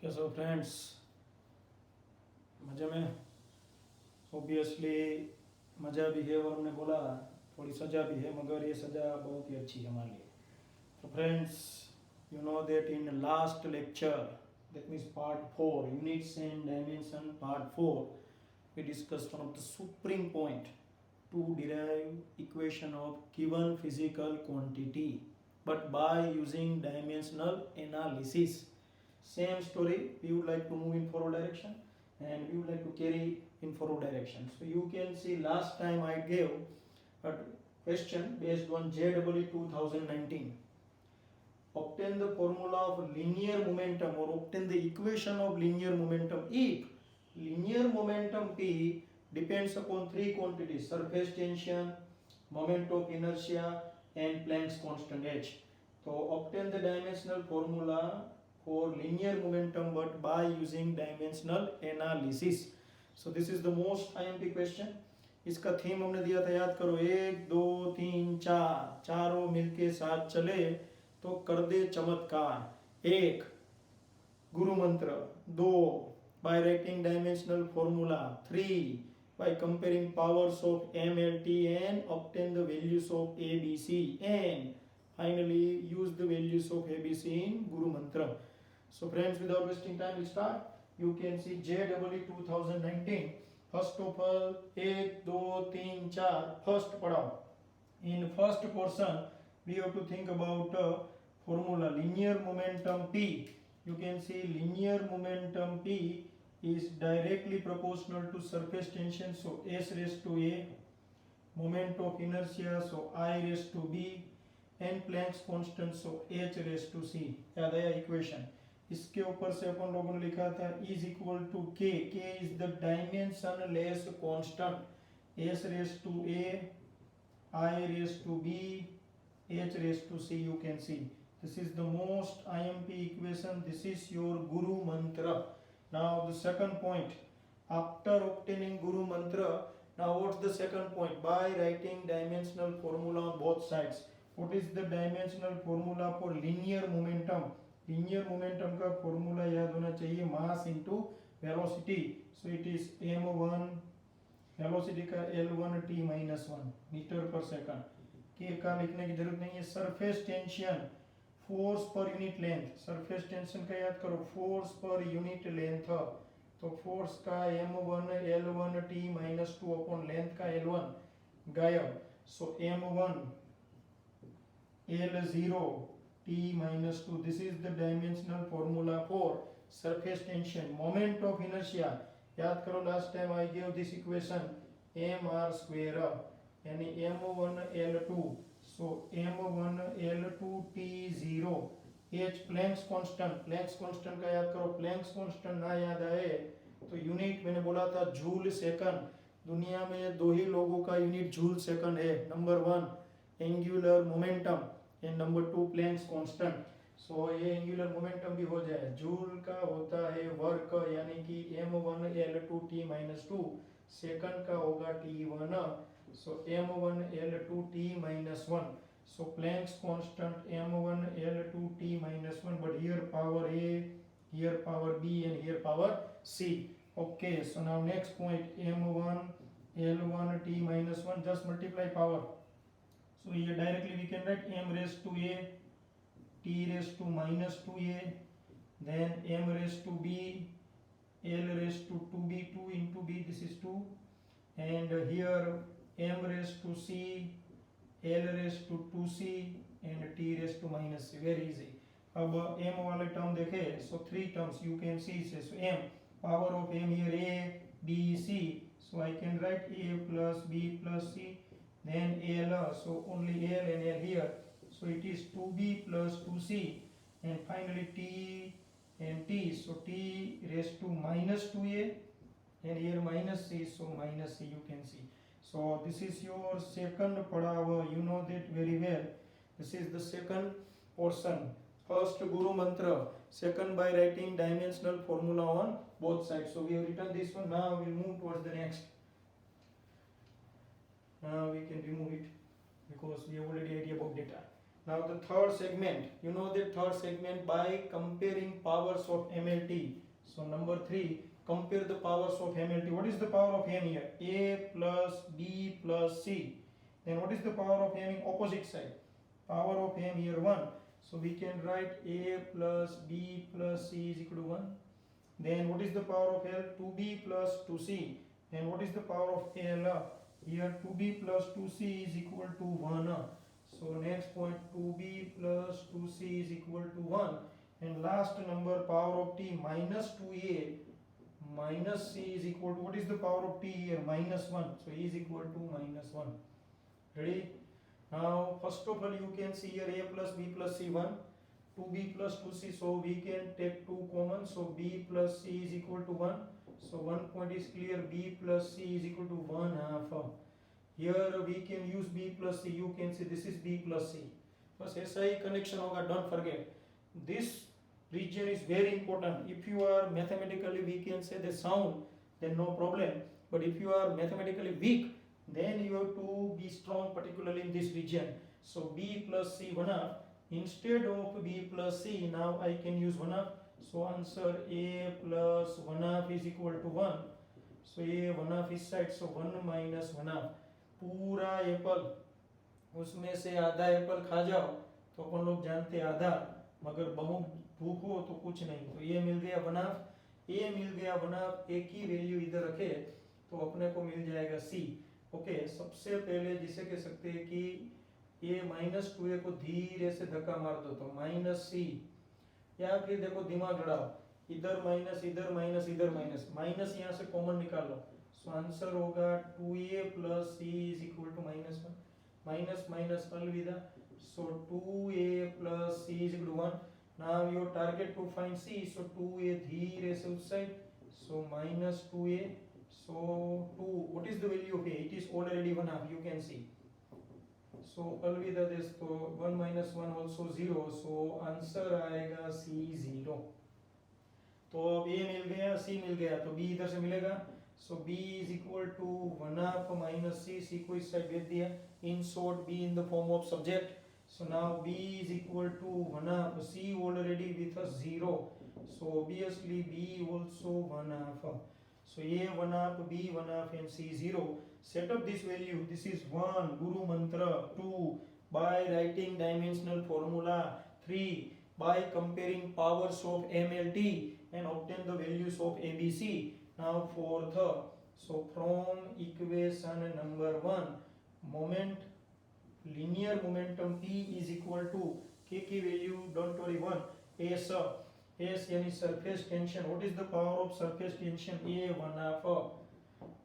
कैसे हो फ्रेंड्स? मज़े में? ऑब्वियसली मज़ा भी है और हमने बोला थोड़ी सज़ा भी है, मगर ये सज़ा बहुत ही अच्छी है हमारे लिए। तो friends, you know that in the last lecture, that means part 4, units and dimension part 4, we discussed one of the supreme point to derive equation of given physical quantity, but by using dimensional analysis. Same story, we would like to move in forward direction and we would like to carry in forward direction. So you can see last time I gave a question based on JEE 2019. Obtain the formula of linear momentum or obtain the equation of linear momentum if linear momentum P depends upon three quantities: surface tension, moment of inertia and Planck's constant H. So obtain the dimensional formula for linear momentum but by using dimensional analysis. So this is the most IMP question. इसका theme हमने दिया था, याद करो, 1 2 3 4 चारों मिलके साथ चले तो कर दे चमत्कार। 1 गुरु मंत्र, 2 by writing dimensional formula, 3 by comparing powers of MLT and obtain the values of ABC, and finally use the values of ABC in Guru Mantra. So friends, without wasting time, we'll start. You can see JEE 2019. First of all, 1 2 3 4 first पढ़ाओ. In first portion, we have to think about formula linear momentum P. You can see linear momentum P is directly proportional to surface tension, so S raised to A, moment of inertia, so I raised to B, and Planck's constant, so H raised to C. याद आया equation? इसके ऊपर से अपन लोगों ने लिखा था is equal to k is the dimensionless constant, S raise to a, I raise to b, H raise to c. You can see this is the most IMP equation. This is your Guru Mantra. Now the second point, after obtaining Guru Mantra, now what's the second point? By writing dimensional formula on both sides. What is the dimensional formula for linear momentum? Linear momentum का formula याद होना चाहिए, mass into velocity. So it is m1, velocity का l1 t minus 1 metre per second. के का लिखने की जरूरत नहीं है. Surface tension, force per unit length. Surface tension का याद करो, फोर्स पर यूनिट लेंथ. तो फोर्स का m1 l1 t minus 2 upon length का l1 गायब. सो m1 l0 t minus 2. This is the dimensional formula for surface tension. Moment of inertia, याद करो, last time I gave this equation mr square यानी m1 l2, so m1 l2 t0. h Planck's constant, planks constant का याद करो. Planck's constant ना याद आए तो यूनिट मैंने बोला था जूल सेकंड. दुनिया में दो ही लोगों का यूनिट जूल सेकंड है. Number 1 angular momentum and number 2 Planck's constant. So ये एंगुलर मोमेंटम भी हो जाए. जूल का होता है वर्क, यानी कि m1 l2 t minus 2. Second का होगा t1, so m1 l2 t minus 1. so Planck's constant m1 l2 t minus 1, but here power a, here power b and here power c. okay, so now next point, m1 l1 t minus 1, just multiply power. so here directly we can write m raised to a t raised to minus 2a, then m raised to b l raised to 2b, 2 into b, this is 2, and here m raised to c, l raised to 2c and t raised to minus c. very easy. अब m वाले term देखे, so 3 terms you can see. so m, power of m here a b c, so I can write a plus b plus c, then l, so only l and l here, so it is 2b plus 2c, and finally t and t, so t raised to minus 2a and here minus c, so minus c, you can see. so this is your second padav, you know that very well. this is the second portion. first Guru Mantra, second by writing dimensional formula on both sides. so we have written this one. now we will move towards the next. now we can remove it because we have already idea about data. Now the third segment, you know the third segment by comparing powers of MLT. So number 3, compare the powers of MLT. What is the power of M here? A plus B plus C. Then what is the power of M in opposite side? Power of M here 1. So we can write A plus B plus C is equal to 1. Then what is the power of L? 2B plus 2C. Then what is the power of L? Here 2B plus 2C is equal to 1. So next point, 2B plus 2C is equal to 1. And last number, power of T minus 2A minus C is equal to, what is the power of T here? Minus 1. So E is equal to minus 1. Ready? Now first of all you can see here A plus B plus C 1. 2B plus 2C, so we can take 2 common, so B plus C is equal to 1. So one point is clear, B plus C is equal to 1 half. Here we can use B plus C, you can see this is B plus C. बस ऐसा ही connection होगा, don't forget. This region is very important. If you are mathematically, we can say the sound, then no problem. But if you are mathematically weak, then you have to be strong, particularly in this region. So B plus C 1 half. Instead of B plus C, now I can use 1 half. So answer A plus 1 half is equal to 1. So A 1 half is side, so 1 minus 1 half. पूरा Apple उसमें से आधा Apple खा जाओ तो अपन लोग जानते हैं आधा, मगर बहुत भूख हो तो कुछ नहीं. तो ये मिल गया 1 हाफ, ए मिल गया 1 हाफ, ए की वैल्यू इधर रखे तो अपने को मिल जाएगा सी. ओके, सबसे पहले जिसे कह सकते हैं कि ये माइनस 2a को धीरे से धक्का मार दो तो माइनस सी, या फिर देखो दिमाग लड़ाओ, इधर माइनस इधर माइनस इधर माइनस, माइनस यहाँ से कॉमन निकाल लो. सो आंसर होगा 2a plus C is equal to minus 1. Minus minus अलविदा. So 2a plus C is equal to 1. Now your target to find C, so 2a धीरे से उस side, so minus 2a. So 2, what is the value of a? It is already 1 half, you can see. So अलविदा this, तो 1 minus 1 also 0. So answer आएगा C 0. तो अब A मिल गया, C मिल गया, तो B इधर से मिलेगा. सो B is equal to 1 half minus C. C को इस साइड भेज दिया. In short, B in the form of subject. So now B is equal to 1 half. C already with us 0. So obviously B also 1 half. So A 1 half, B 1 half, and C 0. Set up this value. This is 1, Guru Mantra. 2, by writing dimensional formula. 3, by comparing powers of MLT and obtain the values of ABC. Now fourth, so from equation number 1, moment, linear momentum P is equal to, K की value don't worry 1, S यानी surface tension. What is the power of surface tension? A 1 half.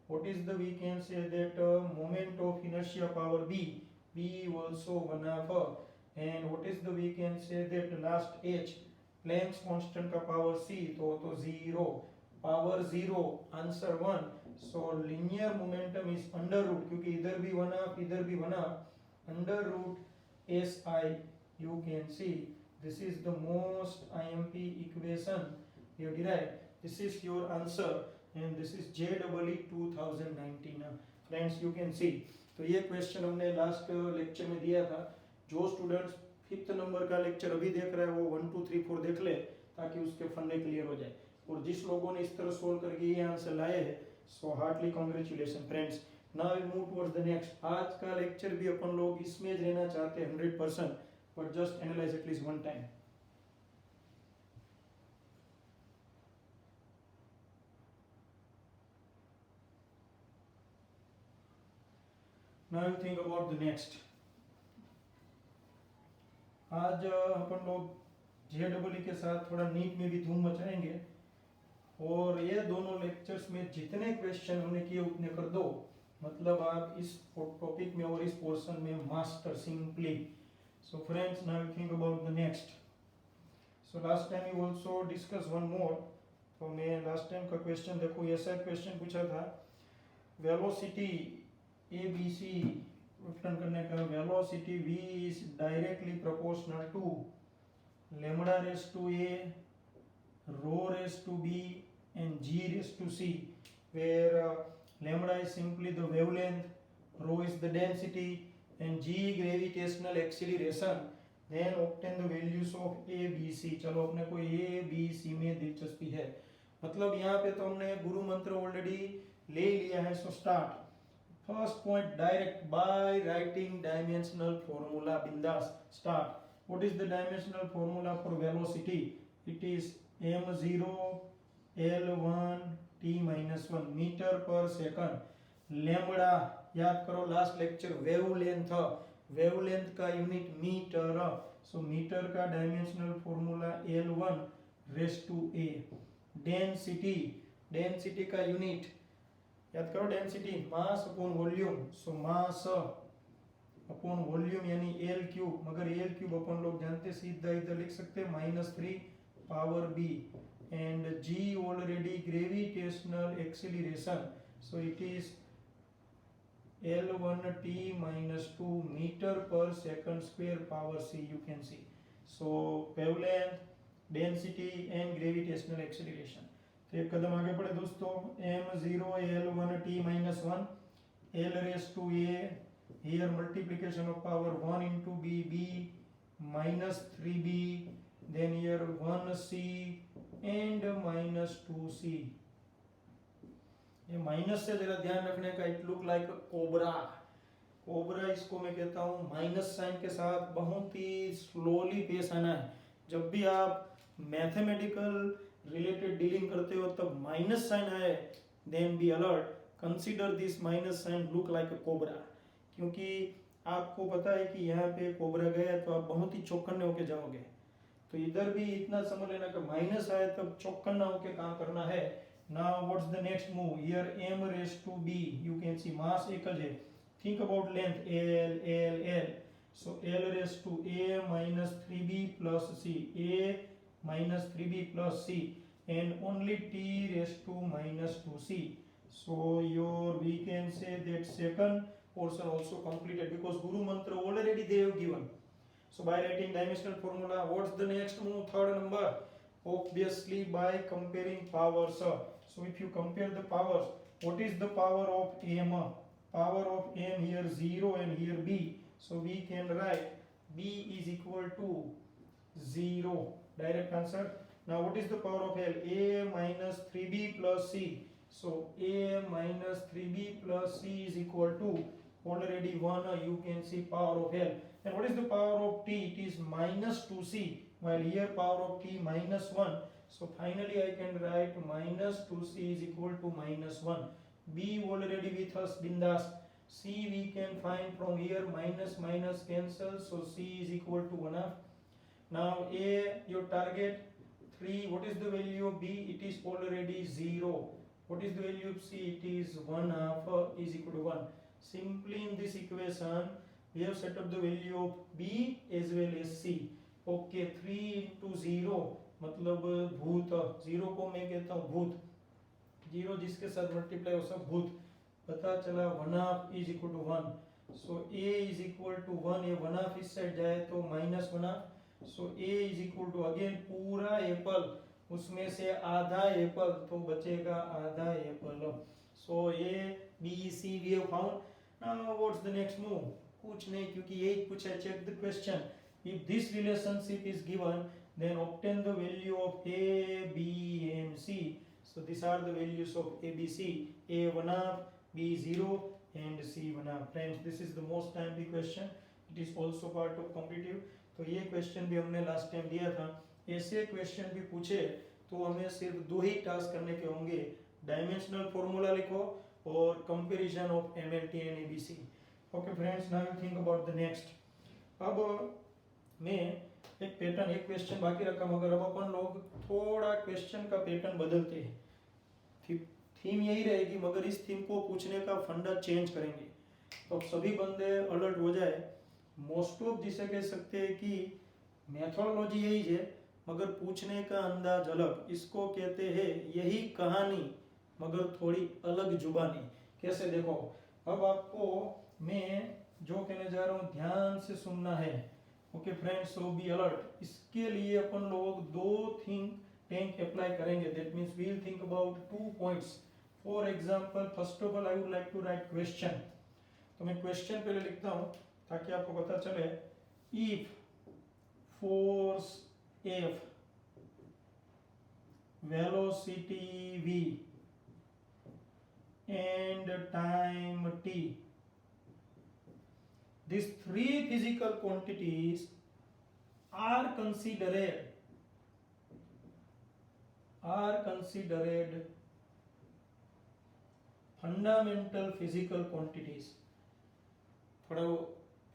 What is the, we can say that moment of inertia power B also 1 half. And what is the, we can say that last H, Planck's constant का power C, तो 0. Power 0, answer 1. So linear momentum is under root, क्योंकि इधर भी 1 half इधर भी 1 half, under root S I. You can see this is the most IMP equation you derive. This is your answer and this is JEE 2019. Friends you can see. तो ये question हमने last lecture में दिया था. जो students 5th number का lecture अभी देख रहे हैं वो 1 2 3 4 देख ले, ताकि उसके फंडे क्लियर हो जाए. और जिस लोगों ने इस तरह सोल्व करके ये आंसर लाए हैं, so heartly congratulation friends. Now will move towards the next. आज का लेक्चर भी अपन लोग इसमें रहना चाहते हैं 100%, but just analyse at least one time. Now you think about the next. आज अपन लोग JEE के साथ थोड़ा नीट में भी धूम मचाएंगे, और ये दोनों लेक्चर्स में जितने क्वेश्चन हमने किए उतने कर दो, मतलब आप इस टॉपिक में और इस पोर्शन में master simply. So friends, now you think about the next. So last time you also discuss one more. तो मैं लास्ट टाइम का क्वेश्चन देखो, ऐसा क्वेश्चन पूछा था, वेलोसिटी ABC रिटर्न करने का. Velocity V is directly proportional to lambda raised to A, rho raised to B, and G raised to C, where lambda is simply the wavelength, rho is the density, and G gravitational acceleration. Then obtain the values of a b c. चलो अपने को ए b सी में दिलचस्पी है, मतलब यहाँ पे तो हमने गुरु मंत्र ऑलरेडी ले लिया है। So start first point direct by writing dimensional formula. बिंदास start. What is the dimensional formula for velocity? It is m0 l1 t-1 metre per second. Lambda याद करो लास्ट लेक्चर, वेवलेंथ, वेवलेंथ का unit metre. So metre का dimensional formula l1 raise to a। Density, density का unit याद करो, density mass upon volume. So mass upon volume यानी L cube, मगर L cube अपन लोग जानते सीधा इधर लिख सकते -3 power b। And g already gravitational acceleration, so it is l1 t-2 metre per second square power c। You can see. So wavelength, density and gravitational acceleration. तो एक कदम आगे बढ़े दोस्तों, m0 l1 t-1 l raised to a, here multiplication of power 1 into b, b minus 3b, then here 1c and minus 2c। ये minus से जरा ध्यान रखने का, it look like cobra. Cobra इसको मैं कहता हूँ माइनस साइन के साथ बहुत ही स्लोली पेश आना है। जब भी आप मैथमेटिकल रिलेटेड डीलिंग करते हो तब माइनस साइन आए, then be alert, consider this minus sign look like a cobra. क्योंकि आपको पता है कि यहाँ पे कोबरा गया तो आप बहुत ही चौकन्ने होके जाओगे। तो इधर भी इतना समझ लेना कि माइनस आए तब चौकन्ना होके काम करना है। Now what's the next move? Here m raised to b, you can see mass एकल है। Think about length l, l, l. So l raised to a minus 3b plus c, a minus 3b plus c, and only t raised to minus 2c. So we can say that second portion also completed because Guru Mantra already they have given. So by writing dimensional formula, what's the next move? Third number. Obviously by comparing powers. So if you compare the powers, what is the power of m? Power of m here 0 and here b. So we can write b is equal to 0. Direct answer. Now what is the power of l? a minus 3b plus c. So a minus 3b plus c is equal to already 1. You can see power of l. And what is the power of t? It is minus 2c. While here power of t minus 1. So finally I can write minus 2c is equal to minus 1. b already with us, bindas. c we can find from here, minus minus cancel, so c is equal to 1/2. Now a, your target 3. What is the value of b? It is already 0. What is the value of c? It is 1/2 is equal to 1. Simply in this equation we have set up the value of b as well as c. Okay 3 into 0 मतलब भूत, 0 को मैं कहता हूँ भूत, 0 जिसके साथ multiply हो सब भूत। पता चला 1/2 is equal to 1. So a is equal to 1, ये 1/2 इस साइड जाए तो minus 1/2। So a is equal to again पूरा एप्पल, उसमें से आधा एप्पल तो बचेगा आधा Apple. So a b c we have found. Now what's the next move? कुछ नहीं, क्योंकि यही पूछा है। Check the question. If this relationship is given, then obtain the value of a, b and c. So these are the values of a, b, c. a 1/2, b 0 and c 1/2. Friends, this is the most timely question. It is also part of competitive. तो ये question भी हमने last time दिया था। ऐसे question भी पूछे तो हमें सिर्फ 2 ही टास्क करने के होंगे, डायमेंशनल फॉर्मूला लिखो और comparison of MLT and ABC. Okay friends, now you think about the next. अब मैं एक पैटर्न, एक क्वेश्चन बाकी रखा, मगर अब अपन लोग थोड़ा क्वेश्चन का पैटर्न बदलते हैं। थीम यही रहेगी मगर इस थीम को पूछने का फंडा चेंज करेंगे, तो सभी बंदे अलर्ट हो जाए। मोस्ट ऑफ जिसे कह सकते हैं कि मेथोडोलॉजी यही है मगर पूछने का अंदाज अलग, इसको कहते हैं यही कहानी मगर थोड़ी अलग जुबानी। कैसे देखो, अब आपको मैं जो कहने जा रहा हूँ ध्यान से सुनना है। Okay friends, so be alert. इसके लिए अपन लोग 2 थिंक टैंक अप्लाई करेंगे। That means we will think about 2 points. For example, first of all I would like to write question. तो मैं क्वेश्चन पहले लिखता हूँ ताकि आपको पता चले। If force F, velocity V and time T. These three physical quantities are considered fundamental physical quantities. थोड़ा वो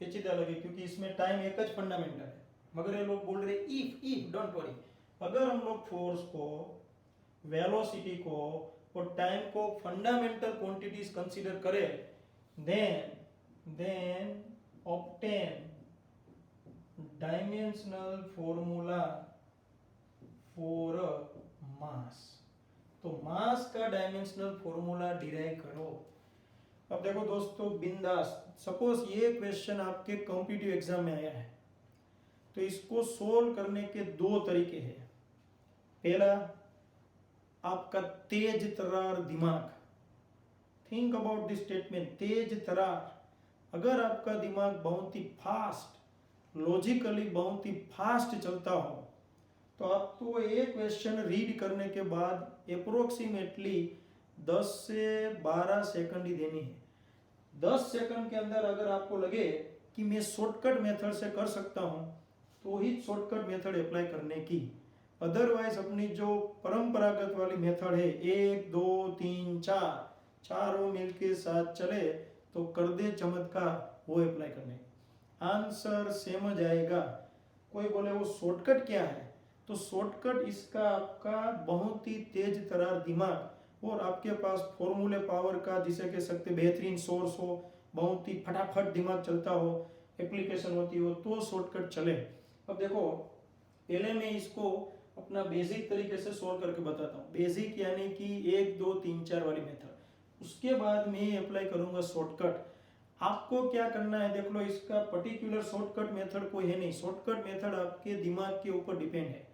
पेचीदा लगे क्योंकि इसमें टाइम एक ज फंडामेंटल है, मगर ये लोग बोल रहे इफ डोंट वरी, अगर हम लोग फोर्स को, वेलोसिटी को और टाइम को फंडामेंटल क्वांटिटीज कंसीडर करें, then obtain dimensional formula for mass. तो मास का डायमेंशनल फॉर्मूला डिराइव करो। अब देखो दोस्तों बिंदास, सपोज ये क्वेश्चन आपके कॉम्पिटिटिव एग्जाम में आया है, तो इसको सोल्व करने के दो तरीके हैं। पहला, आपका तेज तरार दिमाग, थिंक अबाउट दिस स्टेटमेंट, तेज तरार। अगर आपका दिमाग बहुत ही फास्ट, लॉजिकली बहुत ही फास्ट चलता हो, तो आपको ये क्वेश्चन रीड करने के बाद अप्रोक्सीमेटली 10 से 12 सेकंड ही देनी है। 10 सेकंड के अंदर अगर आपको लगे कि मैं शॉर्टकट मेथड से कर सकता हूं, तो ही शॉर्टकट मेथड अप्लाई करने की। अदरवाइज अपनी जो परंपरागत वाली मेथड है 1 2 3 4 चारों मिलके साथ चले तो कर दे चमत्कार, वो अप्लाई करने। आंसर सेम जाएगा। कोई बोले वो शॉर्टकट क्या है, तो शॉर्टकट इसका आपका बहुत ही तेज तरार दिमाग और आपके पास फॉर्मूले पावर का, जिसे कह सकते बेहतरीन सोर्स हो, बहुत ही फटाफट दिमाग चलता हो, एप्लीकेशन होती हो, तो शॉर्टकट चले। अब देखो पहले मैं इसको अपना बेसिक तरीके से सोल्व करके बताता हूँ। बेसिक यानी कि 1 2 3 4 वाली मेथड, उसके बाद मैं अप्लाई करूंगा शॉर्टकट। आपको क्या करना है देख लो, इसका पर्टिकुलर शॉर्टकट मेथड कोई है नहीं, शॉर्टकट मेथड आपके दिमाग के ऊपर डिपेंड है,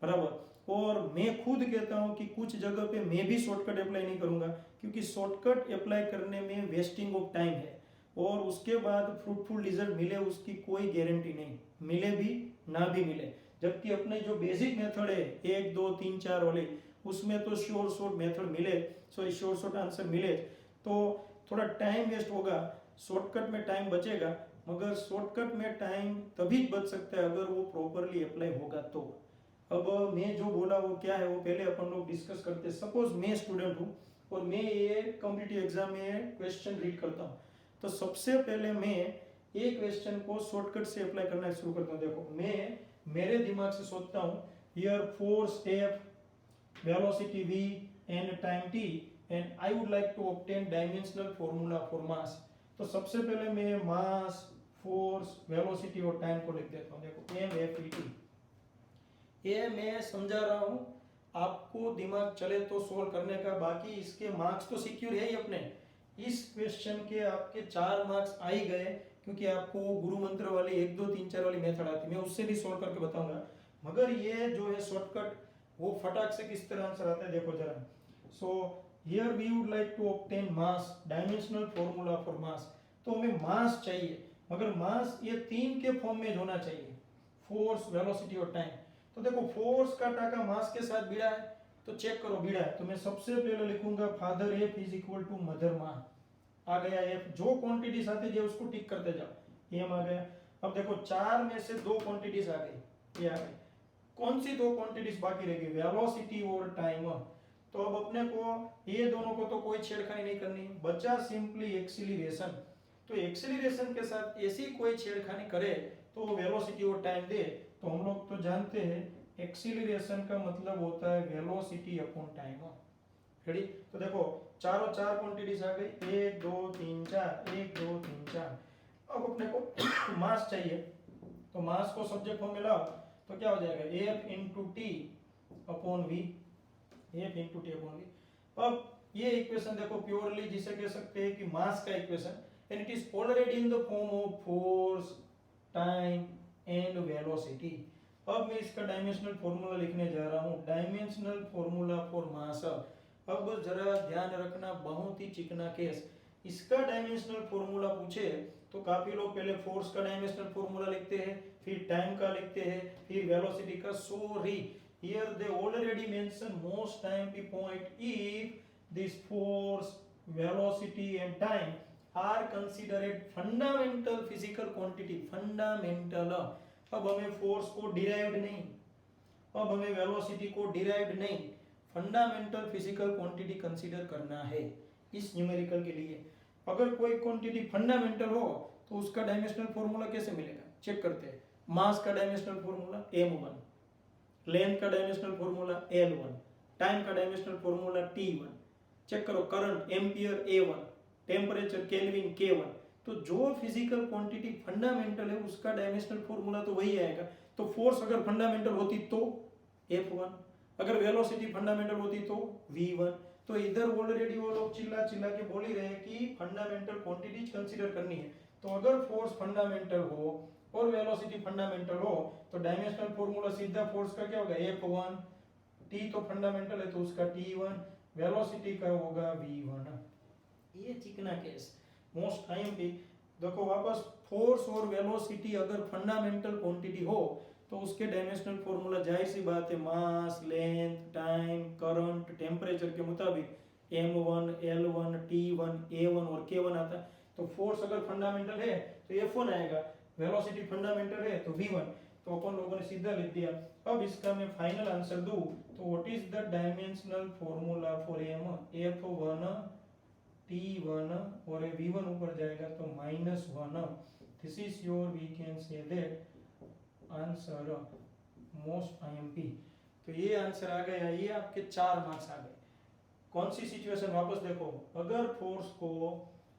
बराबर। और मैं खुद कहता हूं कि कुछ जगह पे मैं भी शॉर्टकट अप्लाई नहीं करूंगा, क्योंकि शॉर्टकट अप्लाई करने में वेस्टिंग ऑफ टाइम है और उसके बाद फ्रूटफुल रिजल्ट मिले उसकी कोई गारंटी नहीं, मिले भी ना भी मिले। जबकि अपने जो बेसिक मेथड है 1 2 3 4 वाले, उसमें तो श्योर मेथड मिले, श्योर आंसर मिले, तो थोड़ा टाइम वेस्ट होगा, शॉर्टकट में टाइम बचेगा, मगर शॉर्टकट में टाइम तभी बच सकता है अगर वो प्रॉपरली अप्लाई होगा तो। अब मैं जो बोला वो क्या है वो पहले अपन लोग डिस्कस करते हैं। सपोज मैं स्टूडेंट हूँ और मैं ये कॉम्पिटिटिव एग्जाम में क्वेश्चन रीड करता हूँ, तो सबसे पहले मैं ये क्वेश्चन को शॉर्टकट से अप्लाई करना शुरू करता हूँ। देखो मैं मेरे दिमाग से सोचता हूँ, here force F, velocity V and time T and I would like to obtain dimensional formula for mass. तो सबसे पहले मैं मास, फोर्स, वेलोसिटी और टाइम को लिख देता हूँ। देखो MFET, ये मैं समझा रहा हूँ, आपको दिमाग चले तो सोल्व करने का, बाकी इसके मार्क्स तो सिक्योर है ही अपने। इस क्वेश्चन के आपके 4 मार्क्स आ ही गए, क्योंकि आपको गुरु मंत्र वाली 1 2 3 4 वाली मेथड आती है, मैं उससे भी सोल्व करके बताऊंगा। मगर ये जो है शॉर्टकट, वो फटाक से किस तरह आंसर आता है देखो जरा। So here we would like to obtain mass, dimensional formula for mass. तो हमें मास चाहिए, मगर मास ये 3 के फॉर्म में होना चाहिए, फोर्स, वेलोसिटी और टाइम। तो देखो फोर्स का टाका मास के साथ भिड़ा है, तो चेक करो भिड़ा है, तो मैं सबसे पहले लिखूंगा father F is equal to mother मां। आ गया F, जो क्वांटिटीज आते जाए उसको टिक करते जाओ, M आ गया। अब देखो 4 में से 2 क्वांटिटीज आ गई, ये आ गई। कौन सी 2 क्वांटिटीज बाकी रह गई, वेलोसिटी और टाइम। तो अब अपने को ये दोनों को तो कोई छेड़खानी नहीं करनी, बचा सिंपली एक्सीलरेशन। तो एक्सीलरेशन के साथ ऐसी कोई छेड़खानी करे तो वेलोसिटी और टाइम दे, तो हम लोग तो जानते हैं एक्सीलरेशन का मतलब होता है वेलोसिटी अपॉन टाइम। रेडी? तो देखो चारों 4 क्वांटिटीज आ गई, 1 2 3 4, 1 2 3 4। अब अपने को मास चाहिए, तो मास को सब्जेक्ट फॉर्म में लाओ, तो क्या हो जाएगा F into t upon v, F into t upon v. अब ये इक्वेशन देखो प्योरली जिसे कह सकते हैं कि मास का equation, and it is already in the form of force, time and velocity. अब मैं इसका डायमेंशनल फॉर्मूला लिखने जा रहा हूं, डायमेंशनल फॉर्मूला फॉर मास। अब जरा ध्यान रखना, बहुत ही चिकना केस। इसका डायमेंशनल फॉर्मूला पूछे तो काफी लोग पहले फोर्स का डायमेंशनल फॉर्मूला लिखते हैं, फिर टाइम का लिखते हैं, फिर वेलोसिटी का। Sorry, here they already mention most time की point if this force, velocity and time are considered fundamental physical quantity. Fundamental, अब हमें फोर्स को डिराइव्ड नहीं, अब हमें वेलोसिटी को डिराइव्ड नहीं, फंडामेंटल फिजिकल क्वांटिटी कंसीडर करना है इस न्यूमेरिकल के लिए। अगर कोई क्वांटिटी फंडामेंटल हो तो उसका डायमेंशनल फॉर्मूला कैसे मिलेगा, चेक करते हैं। मास का डायमेंशनल फॉर्मूला m1, लेंथ का डायमेंशनल फॉर्मूला l1, टाइम का डायमेंशनल फॉर्मूला t1। चेक करो, current ampere a1, temperature kelvin k1। तो जो फिजिकल क्वांटिटी फंडामेंटल है उसका डायमेंशनल फॉर्मूला तो वही आएगा। तो फोर्स अगर फंडामेंटल होती तो F1, अगर वेलोसिटी फंडामेंटल होती तो V1। तो इधर ऑलरेडी वो लोग चिल्ला चिल्ला के बोल ही रहे हैं कि फंडामेंटल क्वांटिटीज कंसीडर करनी है। तो अगर फोर्स फंडामेंटल हो और वेलोसिटी फंडामेंटल हो तो डायमेंशनल फॉर्मूला सीधा फोर्स का क्या होगा, F1। T तो फंडामेंटल है तो उसका T1, वेलोसिटी का होगा V1। ये चिकना केस मोस्ट आईएमपी। देखो वापस, फोर्स और वेलोसिटी अगर फंडामेंटल क्वांटिटी हो तो उसके डायमेंशनल फॉर्मूला जाहिर सी बात है मास, लेंथ, टाइम, करंट, टेम्परेचर के मुताबिक m1, l1, t1, a1 और k1 आता है। तो फोर्स अगर फंडामेंटल है तो F1 आएगा, वेलोसिटी फंडामेंटल है तो V1। तो अपन लोगों ने सीधा लिख दिया। अब इसका मैं फाइनल आंसर दूं तो what is the dimensional formula for m, F1 t1 और V1 ऊपर जाएगा तो -1। This is your, we can say that answer most IMP. तो ये आंसर आ गया, ये आपके 4 मार्क्स आ गए। कौन सी सिचुएशन, वापस देखो, अगर फोर्स को,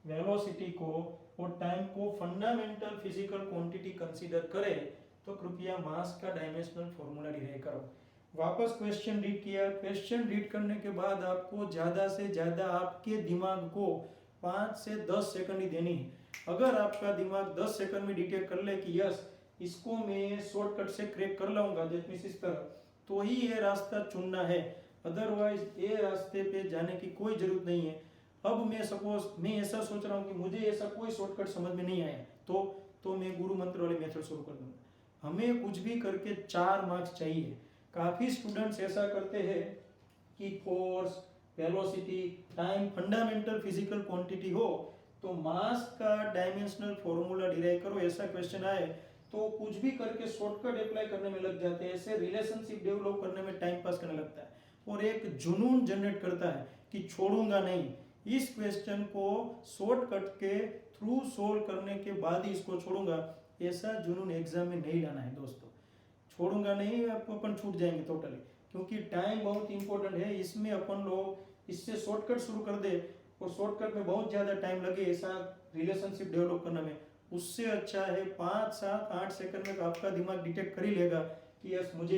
वेलोसिटी को और टाइम को फंडामेंटल फिजिकल क्वांटिटी कंसीडर करे तो कृपया मास का डायमेंशनल फॉर्मूला डिराइव करो। वापस क्वेश्चन रीड किया, क्वेश्चन रीड करने के बाद आपको ज्यादा से ज्यादा आपके दिमाग को 5 से 10 सेकंड ही देनी है। अगर आपका दिमाग 10 सेकंड में डिटेक्ट कर ले कि यस इसको मैं शॉर्टकट से क्रैक कर लाऊंगा, दैट मींस इस तरह, तो ही ये रास्ता चुनना है, अदरवाइज ये रास्ते पे जाने की कोई जरूरत नहीं है। अब मैं सपोज मैं ऐसा सोच रहा हूँ कि मुझे ऐसा कोई शॉर्टकट समझ में नहीं आया तो मैं गुरु मंत्र वाले मेथड शुरू कर दूंगा। हमें कुछ भी करके 4 मार्क्स चाहिए। काफी स्टूडेंट्स ऐसा करते हैं कि force, velocity, time fundamental physical quantity हो तो मास का डायमेंशनल फॉर्मूला डिराइव करो, ऐसा क्वेश्चन आए तो कुछ भी करके शॉर्टकट अप्लाई करने में लग जाते हैं। ऐसे रिलेशनशिप डेवलप करने में टाइम पास करने लगता है और एक जुनून जनरेट करता है कि छोड़ूंगा नहीं, इस क्वेश्चन को शॉर्टकट के थ्रू सोल्व करने के बाद ही इसको छोड़ूंगा। ऐसा जुनून एग्जाम में नहीं लाना है दोस्तों। छोड़ूंगा नहीं, आपको अपन छूट जाएंगे टोटली, क्योंकि टाइम बहुत इंपॉर्टेंट है। इसमें अपन लोग इससे शॉर्टकट शुरू कर दे और शॉर्टकट में बहुत ज़्यादा टाइम लगे ऐसा रिलेशनशिप डेवलप करने में, उससे अच्छा है 5, 7, 8 सेकंड में तो आपका दिमाग डिटेक्ट कर ही लेगा कि यस मुझे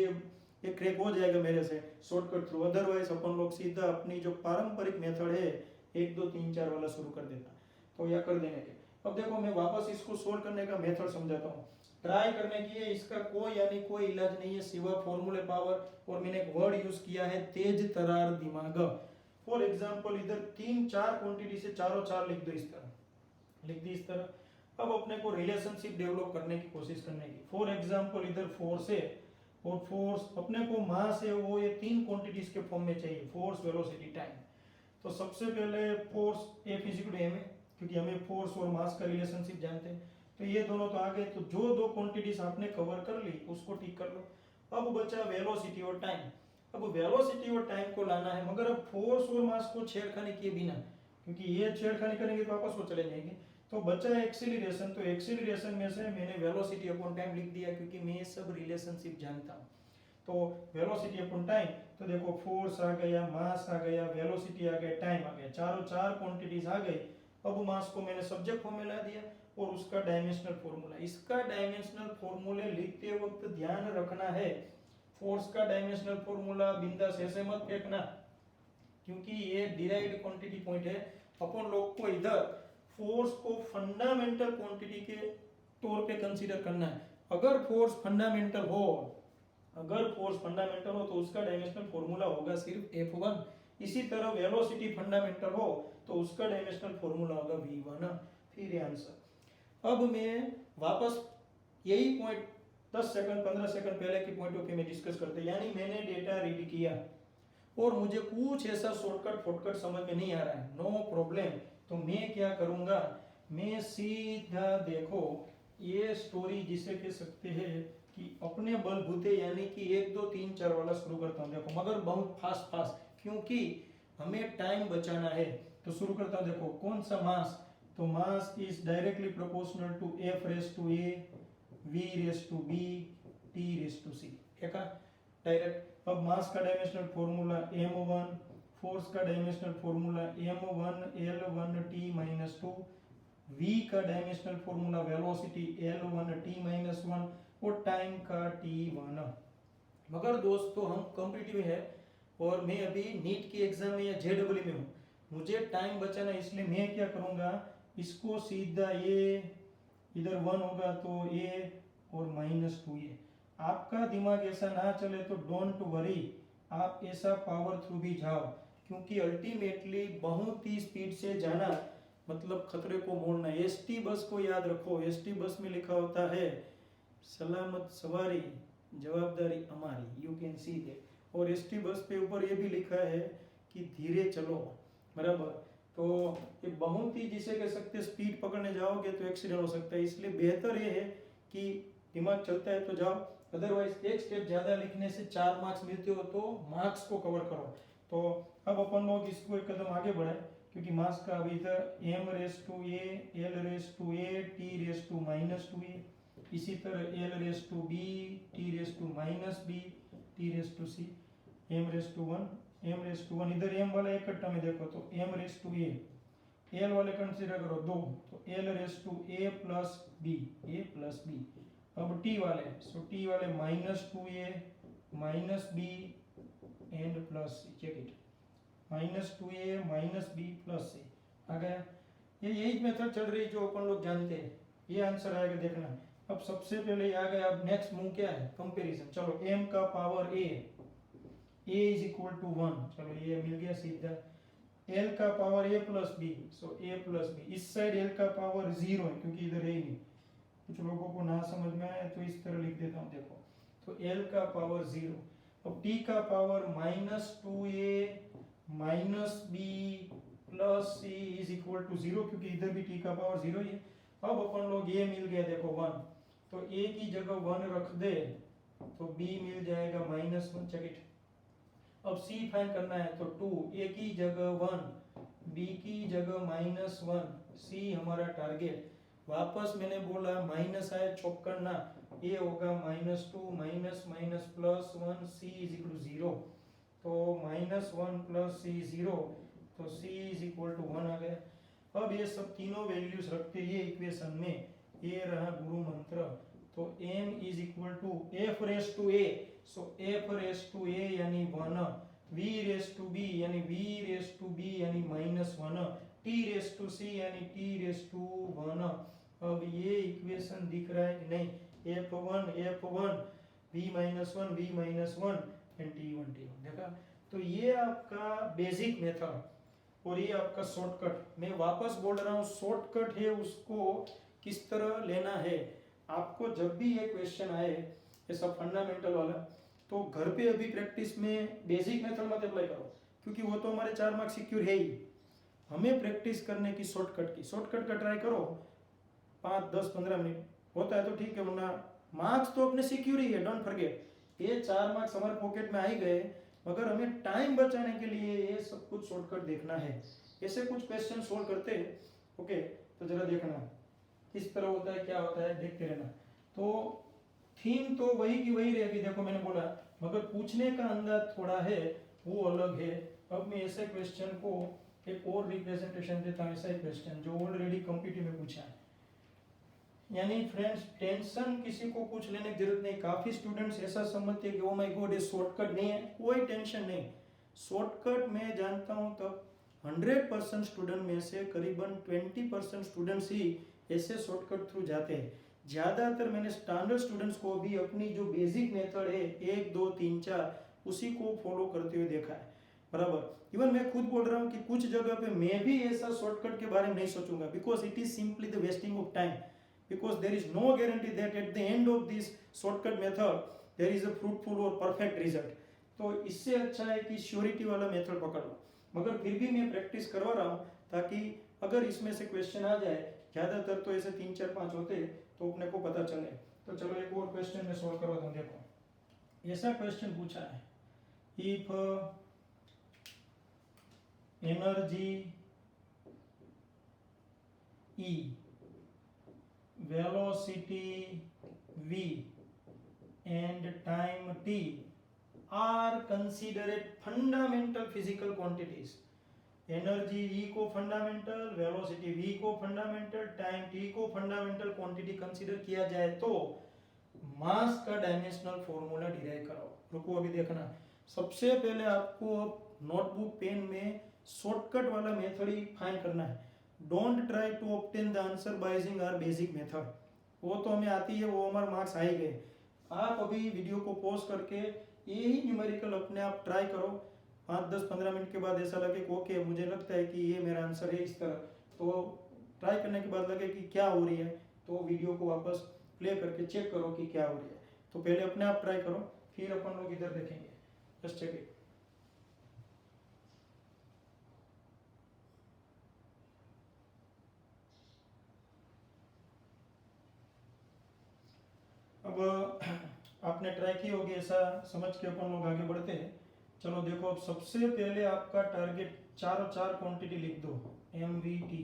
ये क्रैक हो जाएगा मेरे से शॉर्टकट थ्रू। अदरवाइज अपन लोग सीधा अपनी जो पारंपरिक मेथड है 1, 2, 3, 4 वाला शुरू कर देता तो या कर देने के। अब देखो मैं वापस इसको सोल्व करने का मेथड समझाता हूँ। ट्राई करने की है, इसका कोई यानी कोई इलाज नहीं है सिवा फॉर्मूले पावर। और मैंने एक वर्ड यूज किया है, तेज तरार दिमाग। फॉर एग्जाम्पल इधर 3-4 क्वांटिटी से चारों 4 लिख दो, इस तरह लिख दी इस तरह। अब अपने को रिलेशनशिप डेवलप करने की कोशिश करने की। फॉर एग्जाम्पल इधर फोर्स है और फोर्स अपने को मास है वो ये 3 क्वांटिटीज के फॉर्म में चाहिए, फोर्स, वेलोसिटी, टाइम। तो सबसे पहले फोर्स F = m है, क्योंकि हमें फोर्स और मास का रिलेशनशिप जानते हैं। तो ये दोनों तो आ गए। तो जो 2 क्वांटिटीज आपने कवर कर ली उसको टिक कर लो। अब बचा वेलोसिटी और टाइम। अब वेलोसिटी और टाइम को लाना है, मगर अब फोर्स और मास को छेड़खानी किए बिना, क्योंकि ये छेड़खानी करेंगे तो वापस वो चले जाएंगे। तो बचा एक्सीलरेशन। तो एक्सीलरेशन में से मैंने वेलोसिटी अपॉन टाइम लिख दिया, क्योंकि मैं ये सब रिलेशनशिप जानता हूँ। तो वेलोसिटी अपॉन टाइम, तो देखो फोर्स आ गया, मास आ गया, वेलोसिटी आ गया, टाइम आ गया, चारों 4 क्वांटिटीज आ गई। अब मास को मैंने सब्जेक्ट फॉर्म में ला दिया और उसका डायमेंशनल फॉर्मूला। इसका डायमेंशनल फॉर्मूले लिखते वक्त ध्यान रखना है, फोर्स का डायमेंशनल फॉर्मूला बिंदास ऐसे मत फेंकना, क्योंकि ये डिराइव्ड क्वांटिटी पॉइंट है। अपन लोग को इधर फोर्स को फंडामेंटल क्वांटिटी के तौर पे कंसीडर करना है। अगर फोर्स फंडामेंटल हो तो उसका डायमेंशनल फॉर्मूला होगा सिर्फ F1। इसी तरह वेलोसिटी फंडामेंटल हो तो उसका डायमेंशनल फॉर्मूला होगा V1। फिर ये आंसर। अब मैं वापस यही पॉइंट 10 सेकंड 15 सेकंड पहले की पॉइंट ऑफ व्यू में डिस्कस करते हैं। यानी मैंने डेटा रीड किया और मुझे कुछ ऐसा शॉर्टकट फॉर्टकट समझ में नहीं आ रहा है, नो प्रॉब्लम। तो मैं क्या करूंगा, मैं सीधा देखो ये स्टोरी जिसे कह सकते हैं कि अपने बलबूते यानी कि 1 2 3 4 वाला शुरू करता हूँ। देखो मगर बहुत फास्ट फास्ट, क्योंकि हमें टाइम बचाना है। तो शुरू करता हूँ। देखो कौन सा मास, तो mass is directly proportional to F raise to A V raise to B T raise to C. एक डायरेक्ट। अब मास का डायमेंशनल फॉर्मूला m1, फोर्स का dimensional formula m1 l1 t-2, v का dimensional formula velocity l1 t-1 और time का t1। मगर दोस्तों हम कॉम्पिटिटिव है और मैं अभी नीट की एग्जाम में या जेडब्ल्यू में हूँ, मुझे टाइम बचाना, इसलिए मैं क्या करूँगा, इसको सीधा ये इधर 1 होगा तो a और -2a। आपका दिमाग ऐसा ना चले तो डोंट वरी, आप ऐसा पावर थ्रू भी जाओ, क्योंकि अल्टीमेटली बहुत ही स्पीड से जाना मतलब खतरे को मोड़ना। एसटी बस को याद रखो, एसटी बस में लिखा होता है सलामत सवारी जवाबदारी हमारी, यू कैन सी दैट। और एसटी बस पे ऊपर ये भी लिखा है कि धीरे चलो, बराबर। तो ये बहुत ही जिसे कह सकते स्पीड पकड़ने जाओगे तो एक्सीडेंट हो सकता है, इसलिए बेहतर ये है कि दिमाग चलता है तो जाओ, अदरवाइज एक स्टेप ज्यादा लिखने से 4 मार्क्स मिलते हो तो मार्क्स को कवर करो। तो अब अपन लोग इसको एक कदम आगे बढ़ाए, क्योंकि मार्क्स का अभी इधर m raise to a l raise to a t raise to -2a, इसी तरह l raise to b t raise to -b t raise to c, m raise to 1 इधर m वाला एक कट्टा में देखो तो m raise to a, l वाले कंसीडर करो 2 तो l raise to a plus b। अब t वाले, सो t वाले -2a -b and plus c, check it, -2a -b plus c आ गया। ये यही मेथड चल रही जो अपन लोग जानते हैं, ये आंसर आएगा देखना। अब सबसे पहले आ गया, अब नेक्स्ट मूव क्या है, कंपैरिजन। चलो m का power a is equal to 1, चलो ये मिल गया सीधा। l का power a plus b, so a plus b। इस साइड l का पावर 0 है क्योंकि इधर है ही नहीं, कुछ लोगों को ना समझ में आए तो इस तरह लिख देता हूँ, देखो तो l का पावर 0। अब t का power -2a -b plus c is equal to 0, क्योंकि इधर भी t का पावर 0 ही है। अब अपन लोग ये मिल गया देखो 1, तो a की जगह 1 रख दे तो b मिल जाएगा -1, चेक इट। अब c फाइंड करना है तो 2, a की जगह 1 b की जगह -1, c हमारा टारगेट। वापस मैंने बोला माइनस आए चॉप करना, ये होगा -2 minus plus 1 c is equal to 0, तो -1 प्लस c 0, तो c इज इक्वल टू 1 आ गया। अब ये सब तीनों वैल्यूज रखते ये इक्वेशन में, ये रहा गुरु मंत्र। तो m is equal to f raise to a, so f raise to a यानी 1, v रेस टू b यानी v रेस टू b यानी -1, t रेस टू c यानी t रेस टू 1। अब ये इक्वेशन दिख रहा है कि नहीं, f1 v-1 एंड t1 देखा। तो ये आपका बेसिक मेथड और ये आपका शॉर्टकट। मैं वापस बोल रहा हूँ, शॉर्टकट है उसको किस तरह लेना है। आपको जब भी ये क्वेश्चन आए ऐसा फंडामेंटल वाला, तो घर पे अभी प्रैक्टिस में बेसिक मेथड मत अप्लाई करो, क्योंकि वो तो हमारे 4 मार्क्स सिक्योर है ही। हमें प्रैक्टिस करने की शॉर्टकट का ट्राई करो, 5 10 15 मिनट होता है तो ठीक है, वरना मार्क्स तो अपने सिक्योर ही है, डोंट फॉरगेट। ये 4 मार्क्स हमारे पॉकेट में आ ही गए, मगर हमें टाइम बचाने के लिए ये सब कुछ शॉर्टकट देखना है। ऐसे कुछ क्वेश्चन सोल्व करते हैं, ओके, तो जरा देखना किस तरह होता है, क्या होता है, देखते रहना। तो थीम तो वही की वही रहेगी, देखो मैंने बोला, मगर पूछने का अंदाज थोड़ा है वो अलग है। अब मैं ऐसे क्वेश्चन को एक और रिप्रेजेंटेशन देता हूँ, ऐसा एक क्वेश्चन जो ऑलरेडी कॉम्पिटिटिव में पूछा है। यानी फ्रेंड्स टेंशन किसी को कुछ लेने की जरूरत नहीं। काफी स्टूडेंट्स ऐसा समझते हैं कि ओ माय गॉड ये शॉर्टकट नहीं है, कोई टेंशन नहीं। शॉर्टकट मैं जानता हूं तब 100% स्टूडेंट में से करीबन 20% स्टूडेंट्स ही ऐसे शॉर्टकट थ्रू जाते हैं। ज्यादातर मैंने स्टैंडर्ड स्टूडेंट्स को भी अपनी जो बेसिक मेथड है 1 2 3 4 उसी को फॉलो करते हुए देखा है, बराबर। इवन मैं खुद बोल रहा हूँ कि कुछ जगह पे मैं भी ऐसा शॉर्टकट के बारे में नहीं सोचूंगा, because it is simply the wasting of time. because there is no guarantee that at the end of this shortcut method there is a fruitful or perfect result. तो इससे अच्छा है कि श्योरिटी वाला मेथड पकड़ लो, मगर फिर भी मैं प्रैक्टिस करवा रहा हूँ ताकि अगर इसमें से क्वेश्चन आ जाए, ज़्यादातर तो ऐसे 3 4 5 होते तो अपने को पता चले। तो चलो एक और क्वेश्चन में सॉल्व करवा दूँ। देखो ऐसा क्वेश्चन पूछा है, if energy E, velocity V and time t are considered fundamental physical quantities. Energy E को फंडामेंटल, वेलोसिटी V को फंडामेंटल, टाइम t को फंडामेंटल क्वांटिटी कंसीडर किया जाए तो मास का डायमेंशनल फॉर्मूला डिराइव करो। रुको अभी देखना, सबसे पहले आपको नोटबुक पेन में शॉर्टकट वाला मेथड ही फाइंड करना है। Don't try to obtain the answer by using our basic method, वो तो हमें आती है, वो हमारे मार्क्स आ ही गए। आप अभी वीडियो को पॉज करके यही न्यूमेरिकल अपने आप ट्राई करो, 5 10 15 मिनट के बाद ऐसा लगे कि ओके मुझे लगता है कि ये मेरा आंसर है इस तरह, तो ट्राई करने के बाद लगे कि क्या हो रही है तो वीडियो को वापस प्ले करके चेक करो कि क्या हो रही है। तो पहले अपने आप ट्राई करो, फिर अपन लोग इधर देखेंगे। Just check it. अब आपने ट्राई की होगी, ऐसा समझ के अपन लोग आगे बढ़ते हैं। चलो देखो, अब सबसे पहले आपका टारगेट चारों चार क्वांटिटी लिख दो, M V T,